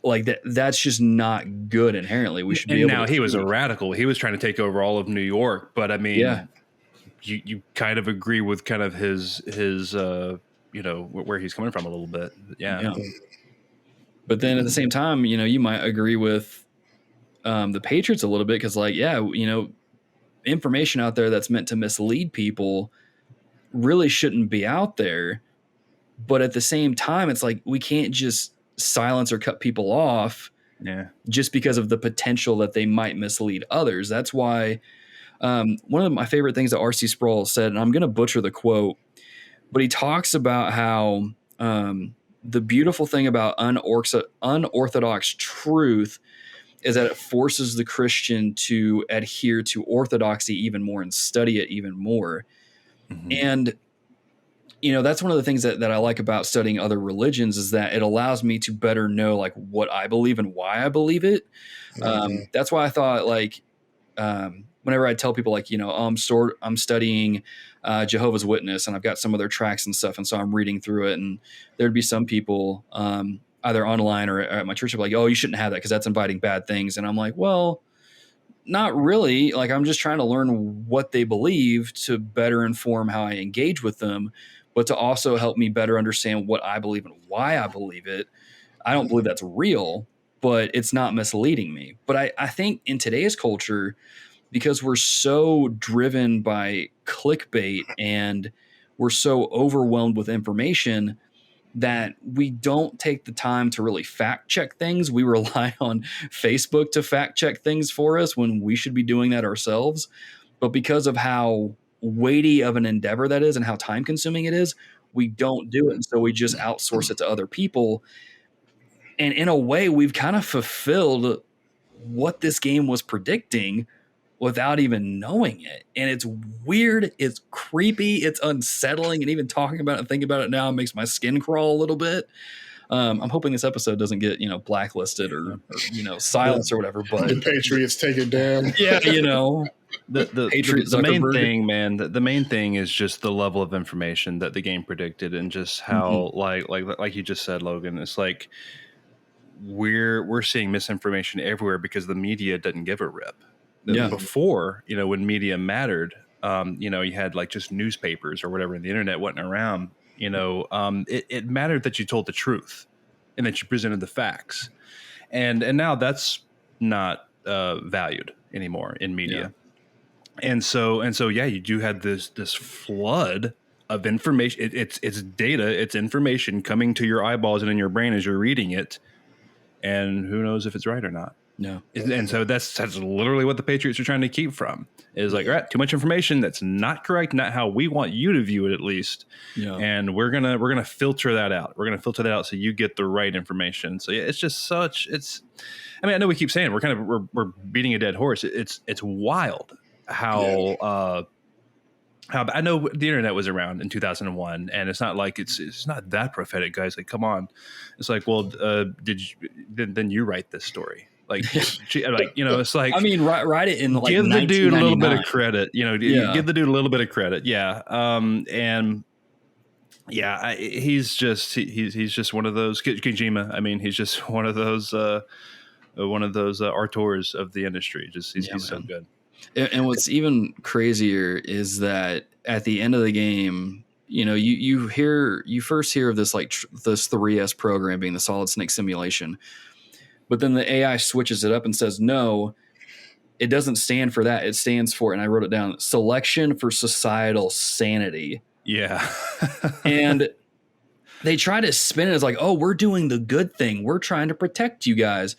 like that's just not good inherently. We should be able now to. He was a radical. He was trying to take over all of New York, but I mean, you kind of agree with kind of his where he's coming from a little bit. Yeah. But then at the same time, you might agree with the Patriots a little bit, because like, information out there that's meant to mislead people really shouldn't be out there. But at the same time, it's like, we can't just silence or cut people off just because of the potential that they might mislead others. That's why one of my favorite things that R.C. Sproul said, and I'm going to butcher the quote, but he talks about how the beautiful thing about unorthodox truth is that it forces the Christian to adhere to orthodoxy even more and study it even more. And, that's one of the things that I like about studying other religions, is that it allows me to better know like what I believe and why I believe it. That's why I thought like, whenever I tell people like, I'm studying Jehovah's Witness and I've got some of their tracks and stuff. And so I'm reading through it, and there'd be some people, either online or at my church, like, oh, you shouldn't have that because that's inviting bad things. And I'm like, well, not really. Like, I'm just trying to learn what they believe to better inform how I engage with them, but to also help me better understand what I believe and why I believe it. I don't believe that's real, but it's not misleading me. But I think in today's culture, because we're so driven by clickbait and we're so overwhelmed with information, that we don't take the time to really fact check things. We rely on Facebook to fact check things for us when we should be doing that ourselves. But because of how weighty of an endeavor that is and how time consuming it is, we don't do it. And so we just outsource it to other people. And in a way, we've kind of fulfilled what this game was predicting without even knowing it. And it's weird. It's creepy. It's unsettling. And even talking about it and thinking about it now makes my skin crawl a little bit. I'm hoping this episode doesn't get, blacklisted or silenced or whatever. But the Patriots take it down. Yeah, the main thing, man. The main thing is just the level of information that the game predicted, and just how, like you just said, Logan. It's like we're seeing misinformation everywhere because the media doesn't give a rip. Yeah. Before, when media mattered, you had like just newspapers or whatever, and the internet wasn't around. It mattered that you told the truth and that you presented the facts, and now that's not valued anymore in media. Yeah. And so you do have this flood of information. It's data, it's information coming to your eyeballs and in your brain as you're reading it, and who knows if it's right or not. No. And so that's literally what the Patriots are trying to keep from, is like, all right, too much information that's not correct, not how we want you to view it, at least. Yeah. And we're gonna filter that out. We're gonna filter that out so you get the right information. So yeah, it's just I know we keep saying we're beating a dead horse. It's wild how I know the internet was around in 2001, and it's not like it's not that prophetic, guys. Like, come on. It's like, well, then you write this story. Like, it's like, write it in like give the dude a little bit of credit, give the dude a little bit of credit. Yeah. And yeah, he's just one of those Kojima. He's just one of those artors of the industry. He's so good. And what's even crazier is that at the end of the game, you first hear of this, like this 3S program being the solid snake simulation. But then the AI switches it up and says, no, it doesn't stand for that. It stands for, and I wrote it down, selection for societal sanity. Yeah. And they try to spin it as like, oh, we're doing the good thing. We're trying to protect you guys.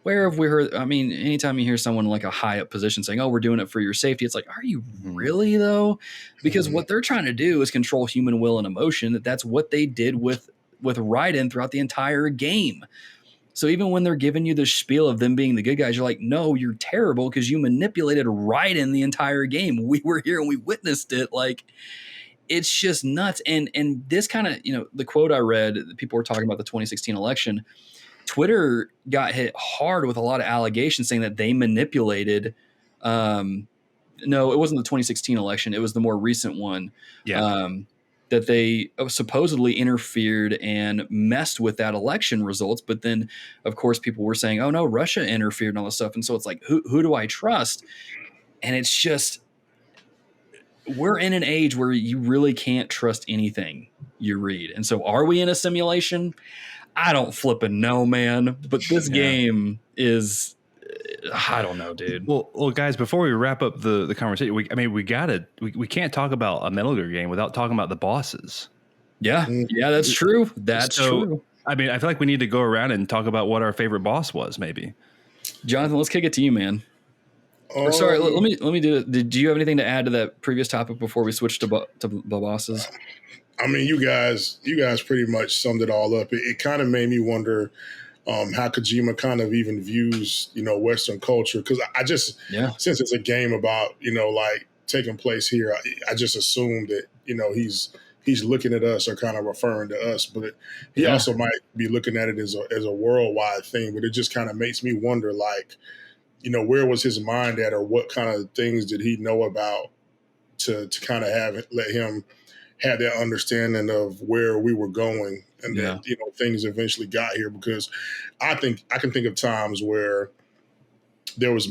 Where have we heard? Anytime you hear someone like a high up position saying, oh, we're doing it for your safety, it's like, are you really though? Because what they're trying to do is control human will and emotion. That's what they did with Raign throughout the entire game. So even when they're giving you the spiel of them being the good guys, you're like, no, you're terrible because you manipulated Raign the entire game. We were here and we witnessed it. Like, it's just nuts. And this kind of, the quote I read, people were talking about the 2016 election. Twitter got hit hard with a lot of allegations saying that they manipulated. No, it wasn't the 2016 election. It was the more recent one. Yeah. That they supposedly interfered and messed with that election results. But then, of course, people were saying, oh, no, Russia interfered and all this stuff. And so it's like, who do I trust? And it's just, we're in an age where you really can't trust anything you read. And so are we in a simulation? I don't flipping know, man. But this game is, I don't know, dude. Well, guys, before we wrap up the conversation, we can't talk about a Metal Gear game without talking about the bosses. Yeah, that's true. That's true. I feel like we need to go around and talk about what our favorite boss was, maybe. Jonathan, let's kick it to you, man. Sorry, let me do it. Did you have anything to add to that previous topic before we switch to the bosses? You guys pretty much summed it all up. It kind of made me wonder how Kojima kind of even views, Western culture. Because I just, since it's a game about, like taking place here, I just assumed that, he's looking at us or kind of referring to us. But he also might be looking at it as a worldwide thing. But it just kind of makes me wonder, like, where was his mind at, or what kind of things did he know about to kind of let him have that understanding of where we were going, and that things eventually got here. Because I can think of times where there was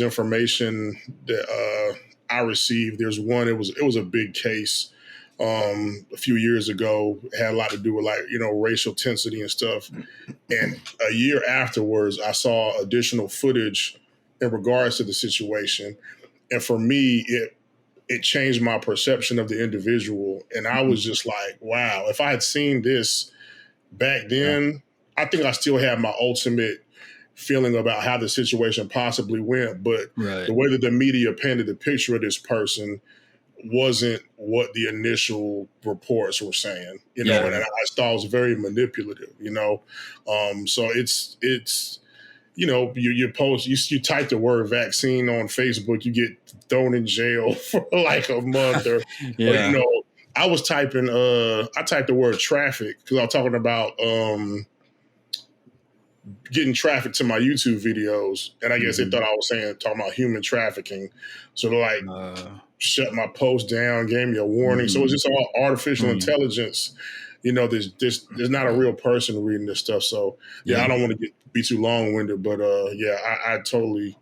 information that I received. There's one. It was a big case a few years ago. It had a lot to do with racial intensity and stuff. And a year afterwards, I saw additional footage in regards to the situation, and for me, it changed my perception of the individual. And I was just like, wow, if I had seen this, back then, I think I still have my ultimate feeling about how the situation possibly went, but the way that the media painted the picture of this person wasn't what the initial reports were saying, you know, and I thought it was very manipulative, you know. So it's you know, you post, you type the word vaccine on Facebook, you get thrown in jail for like a month, or you know, I typed the word traffic because I was talking about getting traffic to my YouTube videos, and I guess they thought I was talking about human trafficking, so they like shut my post down, gave me a warning. So it's just all artificial intelligence. You know, there's not a real person reading this stuff. So I don't want to be too long winded, but I totally,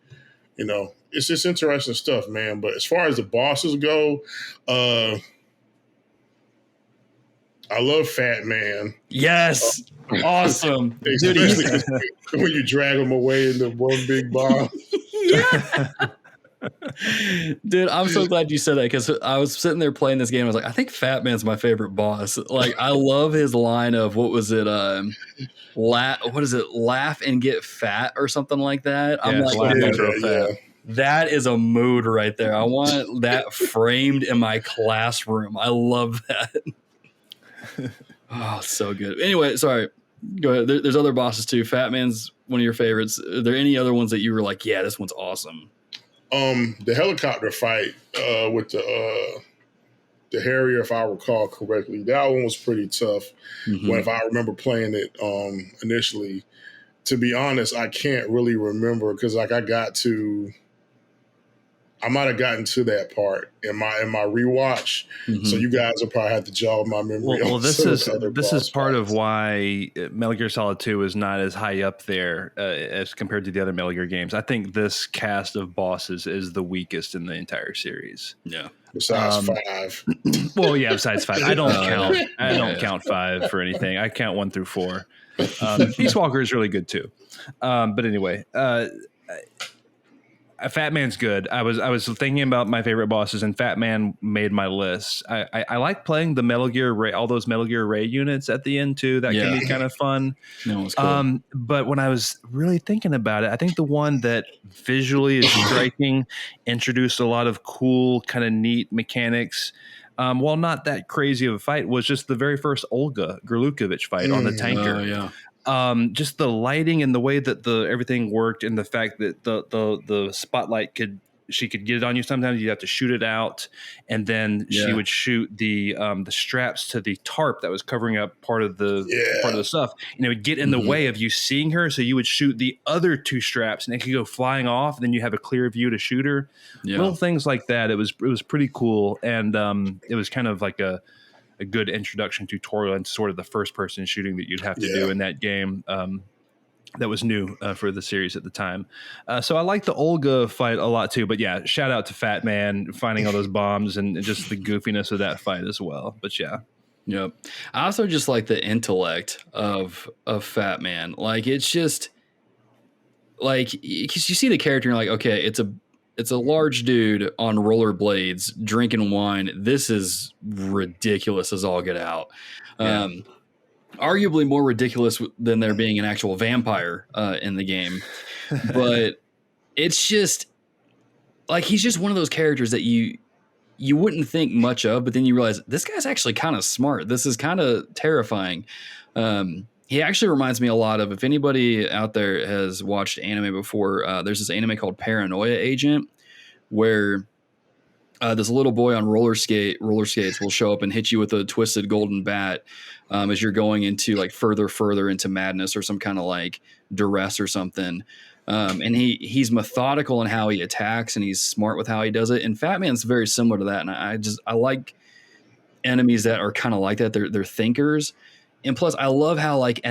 you know, it's just interesting stuff, man. But as far as the bosses go, I love Fat Man. Yes. Awesome. Especially when you drag him away in the one big bomb. Dude, I'm so glad you said that because I was sitting there playing this game. I was like, I think Fat Man's my favorite boss. Like, I love his line of what was it? What is it? Laugh and get fat or something like that. I'm like, that is a mood right there. I want that framed in my classroom. I love that. Oh, so good. Anyway, sorry. Go ahead. There's other bosses too. Fat Man's one of your favorites. Are there any other ones that you were like, yeah, this one's awesome? The helicopter fight with the Harrier, if I recall correctly, that one was pretty tough. When if I remember playing it initially, to be honest, I can't really remember because like I might have gotten to that part in my rewatch. So you guys will probably have to jog my memory. Well, this is part of why Metal Gear Solid 2 is not as high up there as compared to the other Metal Gear games. I think this cast of bosses is the weakest in the entire series. Yeah. Besides 5. Well, yeah, besides 5. I don't count. I don't count 5 for anything. I count 1 through 4. Peace Walker is really good too. But anyway, Fat Man's good. I was thinking about my favorite bosses, and Fat Man made my list. I like playing the Metal Gear Ray, all those Metal Gear Ray units at the end too. That can be kind of fun. No, it's cool. But when I was really thinking about it, I think the one that visually is striking, introduced a lot of cool, kind of neat mechanics. While not that crazy of a fight, was just the very first Olga Gerlukovich fight on the tanker. Just the lighting and the way that everything worked, and the fact that the spotlight she could get it on you. Sometimes you'd have to shoot it out, and then she would shoot the straps to the tarp that was covering up part of the stuff, and it would get in the way of you seeing her. So you would shoot the other 2 straps, and it could go flying off, and then you have a clear view to shoot her. Little things like that. It was pretty cool, and it was kind of like a good introduction tutorial and sort of the first person shooting that you'd have to do in that game. That was new for the series at the time. So I like the Olga fight a lot too, but yeah, shout out to Fat Man finding all those bombs and just the goofiness of that fight as well. But yeah. Yep. I also just like the intellect of Fat Man. Like, it's just like, because you see the character and you're like, okay, it's a large dude on rollerblades drinking wine. This is ridiculous as all get out. Arguably more ridiculous than there being an actual vampire in the game. But it's just like, he's just one of those characters that you wouldn't think much of, but then you realize this guy's actually kind of smart. This is kind of terrifying. He actually reminds me a lot of, if anybody out there has watched anime before, there's this anime called Paranoia Agent, where this little boy on roller skates will show up and hit you with a twisted golden bat as you're going into like further into madness or some kind of like duress or something. And he's methodical in how he attacks, and he's smart with how he does it. And Fat Man's very similar to that. And I like enemies that are kind of like that. They're thinkers. And plus I love how like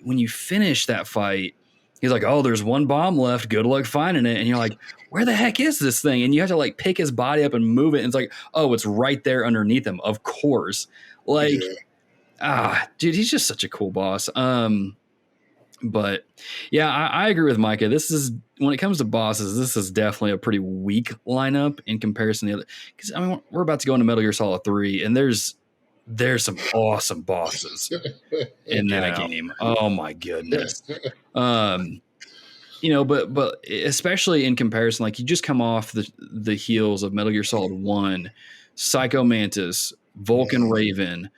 when you finish that fight, he's like, oh, there's one bomb left. Good luck finding it. And you're like, where the heck is this thing? And you have to like pick his body up and move it. And it's like, oh, it's right there underneath him. Of course. Like, dude, he's just such a cool boss. But yeah, I agree with Micah. This is, when it comes to bosses, this is definitely a pretty weak lineup in comparison to the other. Because I mean, we're about to go into Metal Gear Solid 3, and there's there's some awesome bosses in that game. Oh my goodness. But especially in comparison, like you just come off the heels of Metal Gear Solid 1, Psycho Mantis, Vulcan Raven,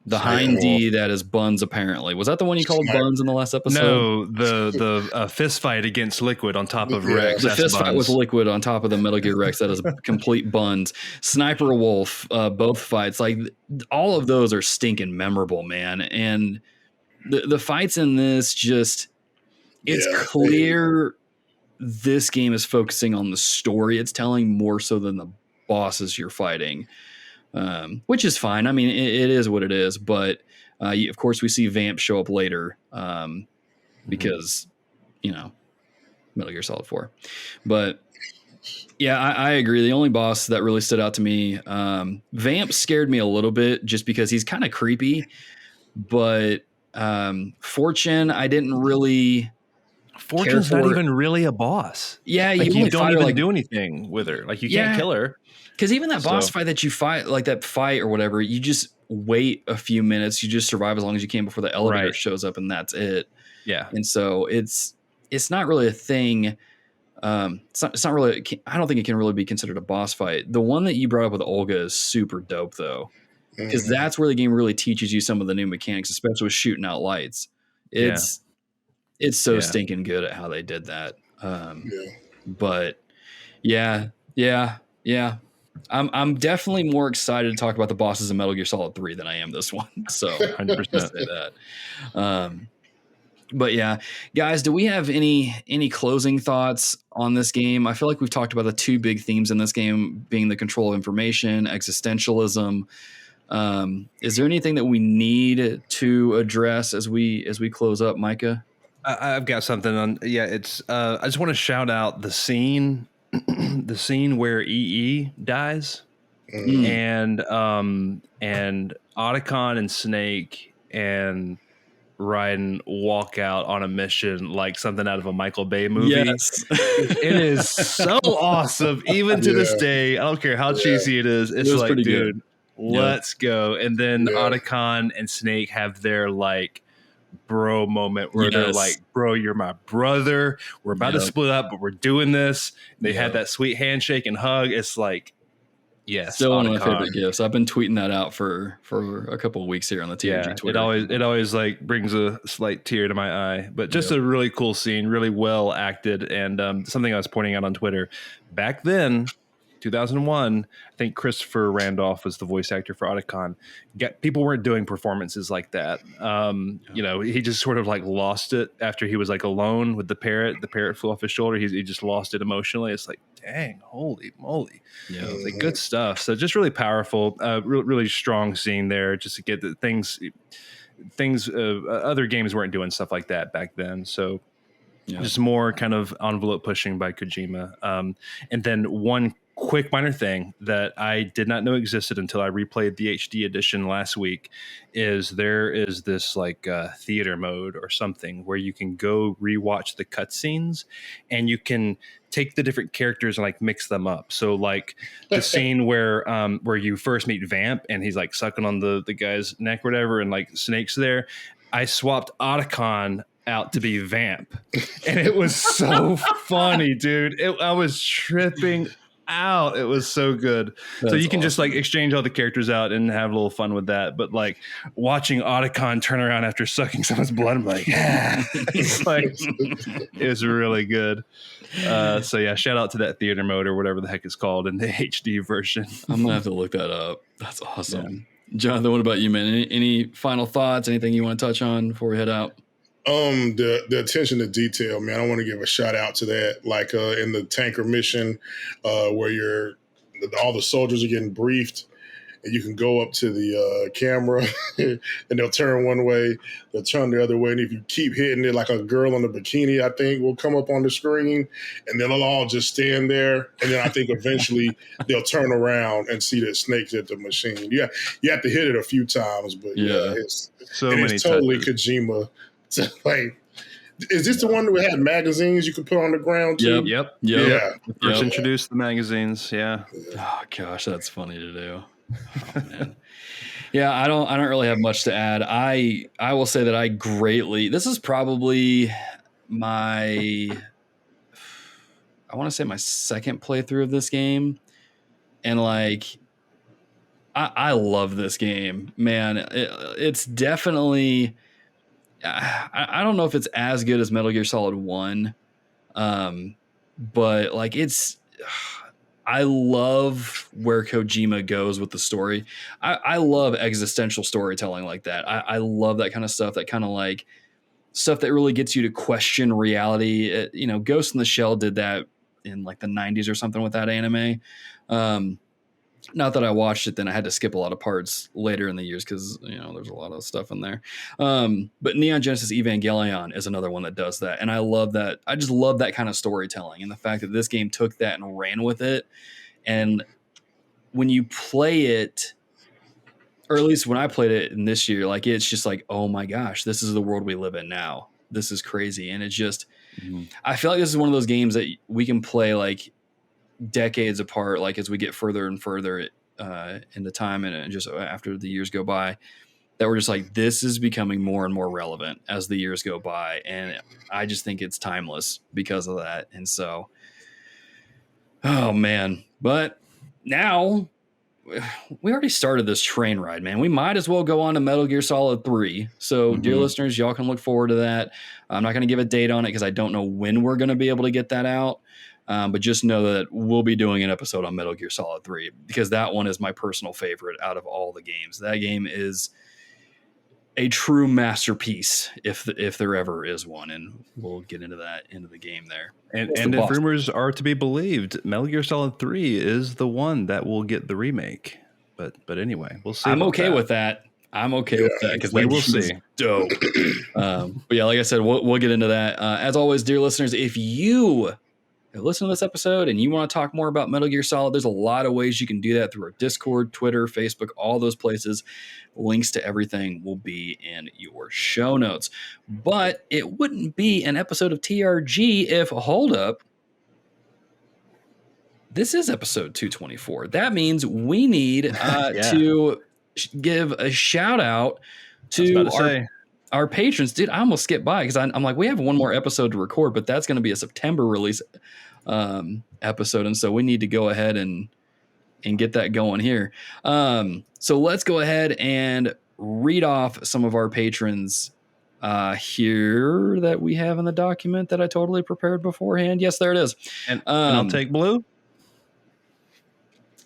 the Hind D that is Buns, apparently. Was that the one you called Buns in the last episode? No, the fist fight against Liquid on top of Rex. The fist fight with Liquid on top of the Metal Gear Rex that is complete Buns. Sniper Wolf, both fights. Like, all of those are stinking memorable, man. And the fights in this just... It's clear this game is focusing on the story it's telling more so than the bosses you're fighting. Which is fine. I mean, it is what it is, but of course we see Vamp show up later because, Metal Gear Solid 4. But yeah, I agree. The only boss that really stood out to me, Vamp scared me a little bit just because he's kind of creepy, but Fortune, I didn't really... Fortune's not even really a boss. Yeah, like, you don't even do anything with her. Like, you can't kill her. Because even that boss fight that you fight, like that fight or whatever, you just wait a few minutes. You just survive as long as you can before the elevator shows up, and that's it. Yeah. And so it's not really a thing. It's not really. I don't think it can really be considered a boss fight. The one that you brought up with Olga is super dope, though, because that's where the game really teaches you some of the new mechanics, especially with shooting out lights. It's so stinking good at how they did that. But yeah. I'm definitely more excited to talk about the bosses in Metal Gear Solid 3 than I am this one. So 100% say that. But yeah, guys, do we have any closing thoughts on this game? I feel like we've talked about the two big themes in this game being the control of information, existentialism. Is there anything that we need to address as we close up, Micah? I've got something on. Yeah, it's. I just want to shout out the scene. The scene where EE dies, and Otacon and Snake and Raign walk out on a mission like something out of a Michael Bay movie. Yes. It is so awesome. Even to this day, I don't care how cheesy it is. It's like, dude, let's go. And then Otacon and Snake have their like bro moment where they're like, bro, you're my brother, we're about to split up, but we're doing this. They had that sweet handshake and hug. It's like, still one of my favorite gifts. I've been tweeting that out for a couple of weeks here on the TRG Twitter. It always like brings a slight tear to my eye, but just a really cool scene, really well acted. And something I was pointing out on Twitter back then, 2001, I think Christopher Randolph was the voice actor for Otacon. People weren't doing performances like that. He just sort of like lost it after he was like alone with the parrot. The parrot flew off his shoulder. He just lost it emotionally. It's like, dang, holy moly. Yeah, like good stuff. So just really powerful, really strong scene there just to get the things other games weren't doing stuff like that back then. So just more kind of envelope pushing by Kojima. And then one quick minor thing that I did not know existed until I replayed the HD edition last week is there is this like theater mode or something where you can go rewatch the cutscenes and you can take the different characters and like mix them up. So like the scene where you first meet Vamp and he's like sucking on the guy's neck or whatever, and like Snake's there. I swapped Otacon out to be Vamp, and it was so funny, dude. I was tripping out. It was so good. So you can just like exchange all the characters out and have a little fun with that. But like watching Otacon turn around after sucking someone's blood, I'm like, it's like it was really good. So yeah, shout out to that theater mode or whatever the heck it's called in the HD version. I'm gonna have to look that up. That's awesome. Yeah. Jonathan, what about you, man? Any final thoughts? Anything you want to touch on before we head out? The attention to detail, man. I want to give a shout out to that. Like in the tanker mission, where all the soldiers are getting briefed, and you can go up to the camera, and they'll turn one way, they'll turn the other way, and if you keep hitting it, like a girl in a bikini, I think, will come up on the screen, and then they'll all just stand there, and then I think eventually they'll turn around and see that Snake's at the machine. Yeah, you have to hit it a few times, but it's totally Kojima. Like, is this the one that had magazines you could put on the ground too? Yep. Yeah. First introduced the magazines. Yeah. Oh gosh, that's funny to do. Oh, man. Yeah, I don't really have much to add. I will say that this is probably I want to say my second playthrough of this game. And like, I love this game, man. It's definitely, I don't know if it's as good as Metal Gear Solid 1. But like I love where Kojima goes with the story. I love existential storytelling like that. I love that kind of stuff, that kind of like stuff that really gets you to question reality. Ghost in the Shell did that in like the 90s or something with that anime. Not that I watched it then. I had to skip a lot of parts later in the years because, there's a lot of stuff in there. But Neon Genesis Evangelion is another one that does that. And I love that. I just love that kind of storytelling and the fact that this game took that and ran with it. And when you play it, or at least when I played it in this year, like it's just like, oh my gosh, this is the world we live in now. This is crazy. And it's just, I feel like this is one of those games that we can play like decades apart, like as we get further and further into time and just after the years go by, that we're just like, this is becoming more and more relevant as the years go by. And I just think it's timeless because of that. And so, oh man, but now we already started this train ride, man. We might as well go on to Metal Gear Solid 3. So dear listeners, y'all can look forward to that. I'm not going to give a date on it because I don't know when we're going to be able to get that out. But just know that we'll be doing an episode on Metal Gear Solid 3 because that one is my personal favorite out of all the games. That game is a true masterpiece if there ever is one. And we'll get into the game there. And if rumors are to be believed, Metal Gear Solid 3 is the one that will get the remake. But anyway, we'll see. I'm okay with that. I'm okay with that because we will see. Dope. But yeah, like I said, we'll get into that. As always, dear listeners, if you listen to this episode and you want to talk more about Metal Gear Solid, there's a lot of ways you can do that through our Discord, Twitter, Facebook, all those places. Links to everything will be in your show notes. But it wouldn't be an episode of TRG if, hold up, this is episode 224. That means we need to give a shout out to our patrons. Dude, I almost skipped by because I'm like, we have one more episode to record, but that's going to be a September release episode. And so we need to go ahead and get that going here. So let's go ahead and read off some of our patrons here that we have in the document that I totally prepared beforehand. Yes, there it is. And I'll take blue.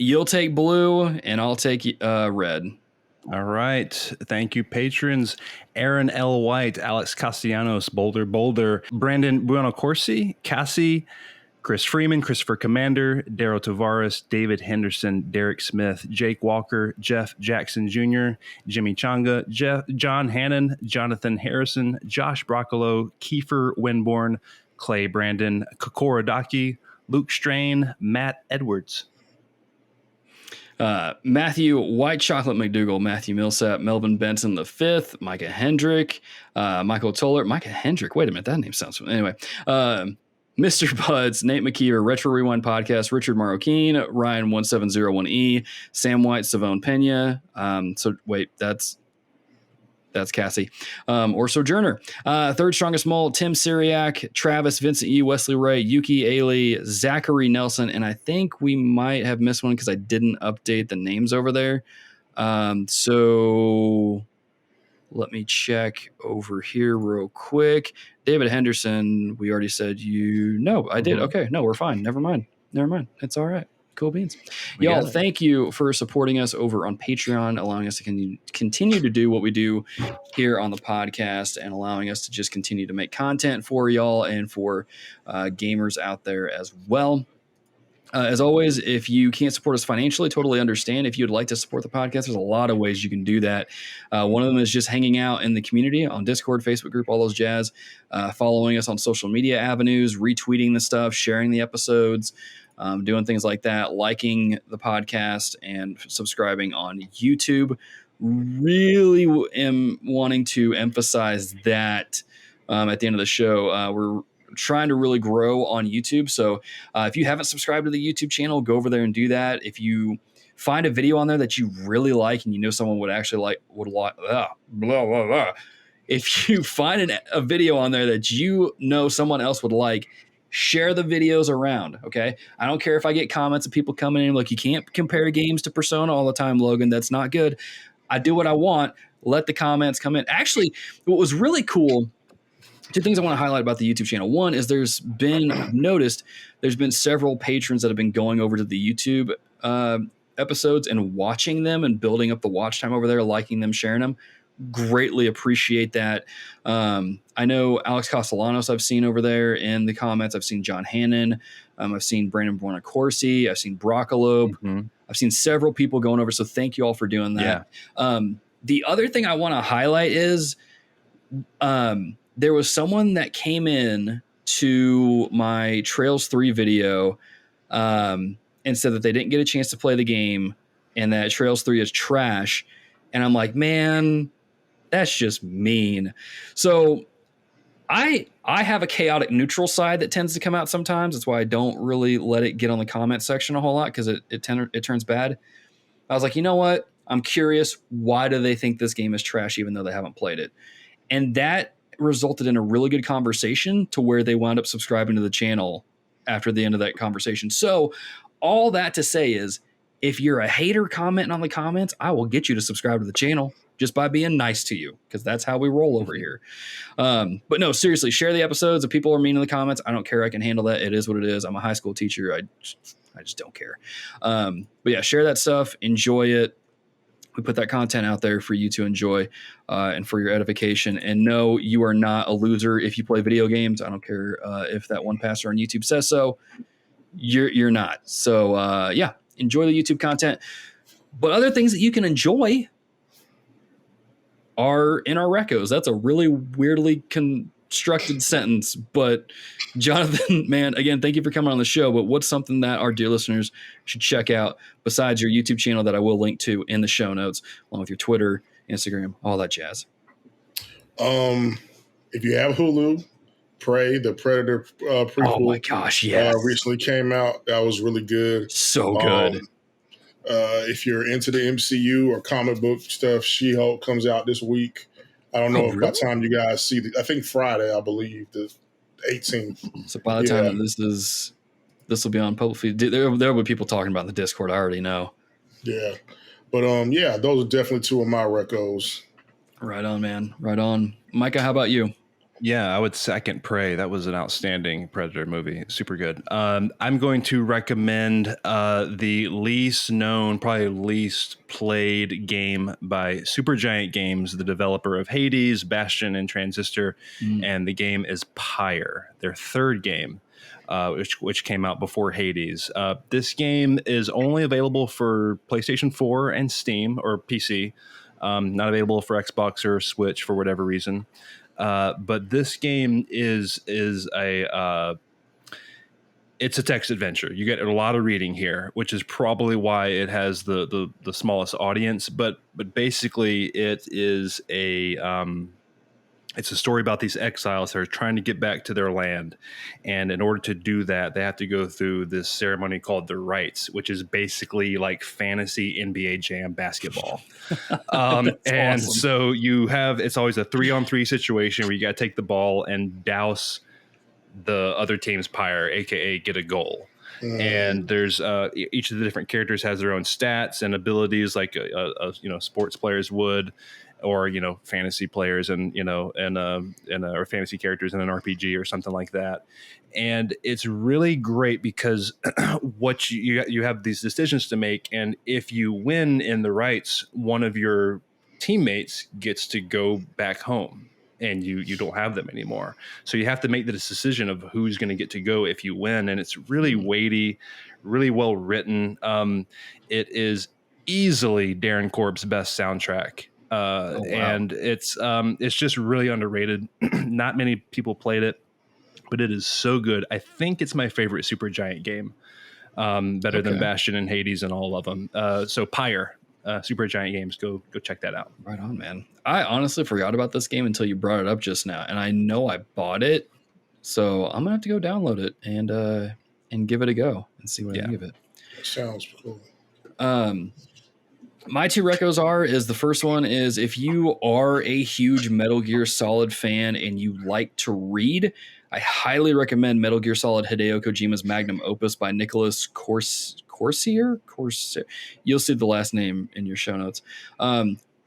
You'll take blue and I'll take red. All right. Thank you, patrons. Aaron L. White, Alex Castellanos, Boulder, Brandon Bueno Corsi, Cassie, Chris Freeman, Christopher Commander, Daryl Tavares, David Henderson, Derek Smith, Jake Walker, Jeff Jackson Jr., Jimmy Changa, John Hannon, Jonathan Harrison, Josh Broccolo, Kiefer Winborn, Clay Brandon, Kokorodaki, Luke Strain, Matt Edwards. Matthew White Chocolate McDougal, Matthew Millsap, Melvin Benson the Fifth, Micah Hendrick, Michael Toller, Micah Hendrick. Wait a minute, that name sounds familiar. Anyway, Mr. Buds, Nate McKeever, Retro Rewind Podcast, Richard Marroquin, Ryan 1701E, Sam White, Savone Pena. So wait, that's Cassie, or Sojourner. Third Strongest Mole, Tim Syriac, Travis, Vincent E, Wesley Ray, Yuki Ailey, Zachary Nelson, and I think we might have missed one because I didn't update the names over there. So let me check over here real quick. David Henderson, we already said I did. Okay, no, we're fine. Never mind. It's all right. Cool beans. Y'all, thank you for supporting us over on Patreon, allowing us to continue to do what we do here on the podcast and allowing us to just continue to make content for y'all and for gamers out there as well. As always, if you can't support us financially, totally understand. If you'd like to support the podcast, there's a lot of ways you can do that. One of them is just hanging out in the community on Discord, Facebook group, all those jazz, following us on social media avenues, retweeting the stuff, sharing the episodes, doing things like that, liking the podcast and subscribing on YouTube. Really am wanting to emphasize that at the end of the show. We're trying to really grow on YouTube. So if you haven't subscribed to the YouTube channel, go over there and do that. If you find a video on there that you really like and you know someone would actually blah, blah, blah. If you find a video on there that you know someone else would like, share the videos around, okay? I don't care if I get comments of people coming in like, you can't compare games to Persona all the time, Logan. That's not good. I do what I want. Let the comments come in. Actually, what was really cool, two things I want to highlight about the YouTube channel. One is I've noticed there's been several patrons that have been going over to the YouTube episodes and watching them and building up the watch time over there, liking them, sharing them. Greatly appreciate that. I know Alex Castellanos I've seen over there in the comments. I've seen John Hannon. I've seen Brandon Borna Courcier. I've seen Broccolope. Mm-hmm. I've seen several people going over. So thank you all for doing that. Yeah. The other thing I want to highlight is there was someone that came in to my Trails 3 video and said that they didn't get a chance to play the game and that Trails 3 is trash. And I'm like, man, that's just mean. So I have a chaotic neutral side that tends to come out sometimes. That's why I don't really let it get on the comment section a whole lot because it turns bad. I was like, you know what? I'm curious. Why do they think this game is trash even though they haven't played it? And that resulted in a really good conversation to where they wound up subscribing to the channel after the end of that conversation. So all that to say is, if you're a hater commenting on the comments, I will get you to subscribe to the channel just by being nice to you, because that's how we roll over here. But no, seriously, share the episodes. If people are mean in the comments, I don't care. I can handle that. It is what it is. I'm a high school teacher. I just don't care. But yeah, share that stuff. Enjoy it. We put that content out there for you to enjoy and for your edification. And no, you are not a loser if you play video games. I don't care if that one pastor on YouTube says so. You're not. So yeah. Enjoy the YouTube content. But other things that you can enjoy are in our recos. That's a really weirdly constructed sentence. But Jonathan, man, again, thank you for coming on the show. But what's something that our dear listeners should check out besides your YouTube channel that I will link to in the show notes, along with your Twitter, Instagram, all that jazz? If you have Hulu, Prey, the Predator prequel. Oh my gosh, yes. Recently came out. That was really good. So good. If you're into the MCU or comic book stuff, She-Hulk comes out this week. I don't know if by the time you guys see I think Friday, I believe, the 18th. So by the time that this will be on public feed, there will be people talking about in the Discord. I already know. Yeah. But yeah, those are definitely two of my recos. Right on, man. Right on. Micah, how about you? Yeah, I would second Prey. That was an outstanding Predator movie. Super good. I'm going to recommend the least known, probably least played game by Supergiant Games, the developer of Hades, Bastion, and Transistor. And the game is Pyre, their third game, which came out before Hades. This game is only available for PlayStation 4 and Steam or PC. Not available for Xbox or Switch for whatever reason. But this game is it's a text adventure. You get a lot of reading here, which is probably why it has the smallest audience. But basically, it is it's a story about these exiles that are trying to get back to their land, and in order to do that, they have to go through this ceremony called the Rites, which is basically like fantasy NBA Jam basketball. And awesome. So it's always a 3-on-3 situation where you got to take the ball and douse the other team's pyre, aka get a goal. And there's each of the different characters has their own stats and abilities, like sports players would, or fantasy players and or fantasy characters in an RPG or something like that. And it's really great because what you have these decisions to make, and if you win in the Rites, one of your teammates gets to go back home and you don't have them anymore. So you have to make the decision of who's going to get to go if you win. And it's really weighty, really well written. It is easily Darren Korb's best soundtrack. Wow. And it's just really underrated. Not many people played it, but it is so good. I think it's my favorite Supergiant game, better than Bastion and Hades and all of them. So Pyre, Supergiant Games, go check that out. Right on, man. I honestly forgot about this game until you brought it up just now, and I know I bought it So I'm gonna have to go download it and give it a go and see what I think of it. That sounds cool. My two recos is the first one is if you are a huge Metal Gear Solid fan and you like to read, I highly recommend Metal Gear Solid Hideo Kojima's Magnum Opus by Nicolas Courcier. You'll see the last name in your show notes.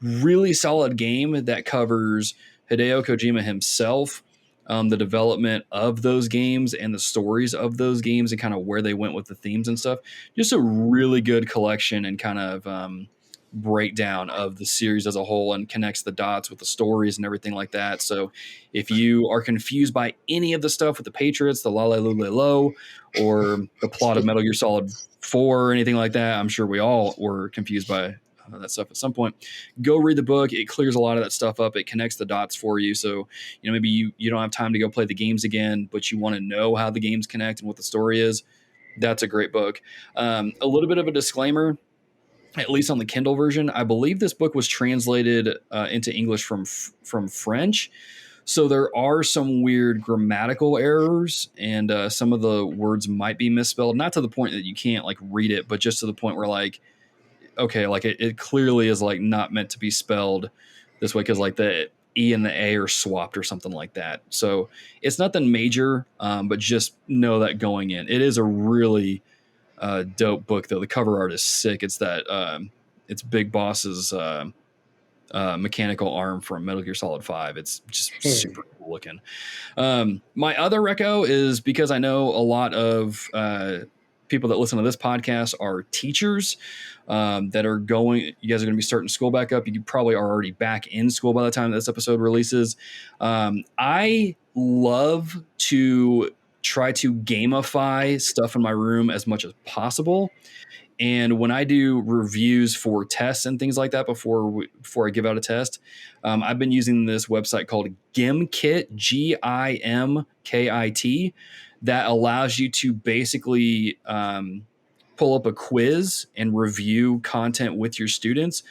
Really solid game that covers Hideo Kojima himself, the development of those games and the stories of those games and kind of where they went with the themes and stuff. Just a really good collection and kind of breakdown of the series as a whole and connects the dots with the stories and everything like that. So if you are confused by any of the stuff with the Patriots, the La La Lule Lo, or the plot of Metal Gear Solid 4 or anything like that, I'm sure we all were confused by that stuff at some point. Go read the book. It clears a lot of that stuff up. It connects the dots for you. So, maybe you don't have time to go play the games again, but you want to know how the games connect and what the story is. That's a great book. A little bit of a disclaimer, at least on the Kindle version, I believe this book was translated into English from French. So there are some weird grammatical errors and some of the words might be misspelled, not to the point that you can't like read it, but just to the point where like, okay, like it clearly is like not meant to be spelled this way because like the E and the A are swapped or something like that. So it's nothing major, but just know that going in. It is a really dope book though. The cover art is sick. It's that it's Big Boss's mechanical arm from Metal Gear Solid 5. It's just super cool looking. My other reco is because I know a lot of people that listen to this podcast are teachers that are going, you guys are going to be starting school back up. You probably are already back in school by the time this episode releases. I love to try to gamify stuff in my room as much as possible. And when I do reviews for tests and things like that before I give out a test, I've been using this website called Gimkit, Gimkit, that allows you to basically pull up a quiz and review content with your students,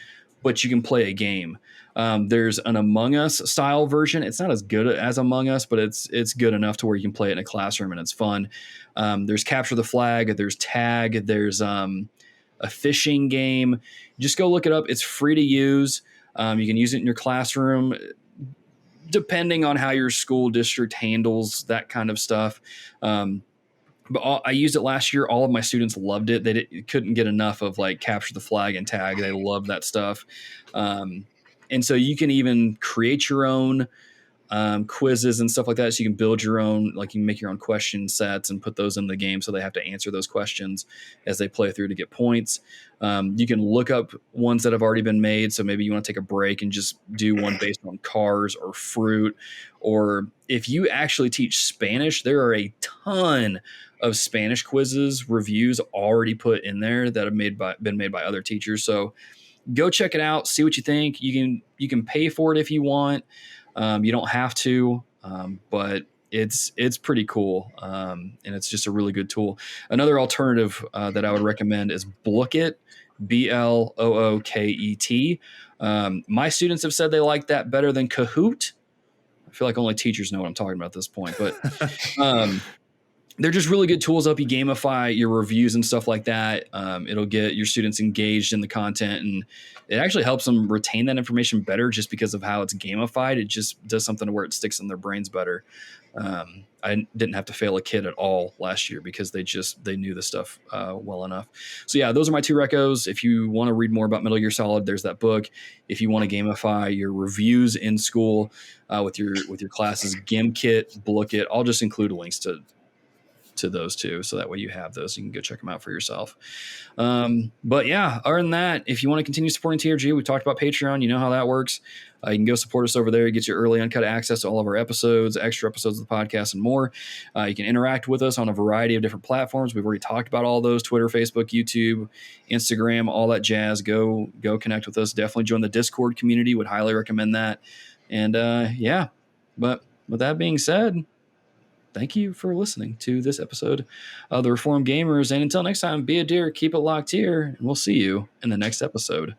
but you can play a game. There's an Among Us style version. It's not as good as Among Us, but it's good enough to where you can play it in a classroom and it's fun. There's Capture the Flag, there's Tag, there's a fishing game. Just go look it up. It's free to use. You can use it in your classroom, depending on how your school district handles that kind of stuff. But I used it last year. All of my students loved it. They couldn't get enough of like Capture the Flag and Tag. They loved that stuff. And so you can even create your own quizzes and stuff like that. So you can build your own, like you can make your own question sets and put those in the game. So they have to answer those questions as they play through to get points. You can look up ones that have already been made. So maybe you want to take a break and just do one based on cars or fruit. Or if you actually teach Spanish, there are a ton of Spanish quizzes, reviews already put in there that have been made by other teachers. So go check it out. See what you think. You can pay for it if you want. You don't have to, but it's pretty cool. And it's just a really good tool. Another alternative that I would recommend is Blookit, Blooket. My students have said they like that better than Kahoot. I feel like only teachers know what I'm talking about at this point, but they're just really good tools. Help you gamify your reviews and stuff like that. It'll get your students engaged in the content, and it actually helps them retain that information better just because of how it's gamified. It just does something to where it sticks in their brains better. I didn't have to fail a kid at all last year because they knew the stuff well enough. So yeah, those are my two recos. If you want to read more about Metal Gear Solid, there's that book. If you want to gamify your reviews in school with your classes, Gimkit, Blookit, I'll just include links to those two, so that way you have those. You can go check them out for yourself. But yeah, other than that, if you want to continue supporting TRG, we talked about Patreon. You know how that works. You can go support us over there. You get your early uncut access to all of our episodes, extra episodes of the podcast, and more. You can interact with us on a variety of different platforms. We've already talked about all those: Twitter, Facebook, YouTube, Instagram, all that jazz. Go connect with us. Definitely join the Discord community. Would highly recommend that. And yeah, but with that being said, thank you for listening to this episode of The Reformed Gamers. And until next time, be a dear, keep it locked here, and we'll see you in the next episode.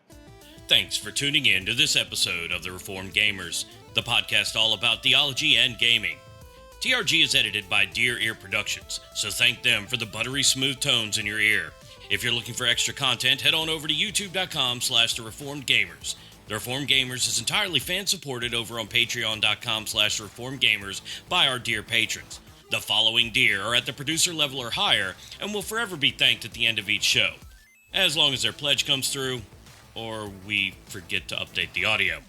Thanks for tuning in to this episode of The Reformed Gamers, the podcast all about theology and gaming. TRG is edited by Dear Ear Productions, so thank them for the buttery smooth tones in your ear. If you're looking for extra content, head on over to youtube.com/thereformedgamers. The Reformed Gamers is entirely fan-supported over on patreon.com/reformedgamers by our dear patrons. The following deer are at the producer level or higher and will forever be thanked at the end of each show, as long as their pledge comes through, or we forget to update the audio.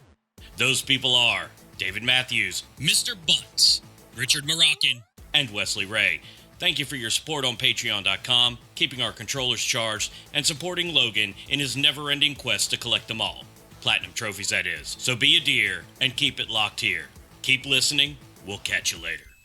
Those people are David Matthews, Mr. Butts, Richard Moroccan, and Wesley Ray. Thank you for your support on patreon.com, keeping our controllers charged, and supporting Logan in his never-ending quest to collect them all. Platinum trophies, that is. So be a deer and keep it locked here. Keep listening. We'll catch you later.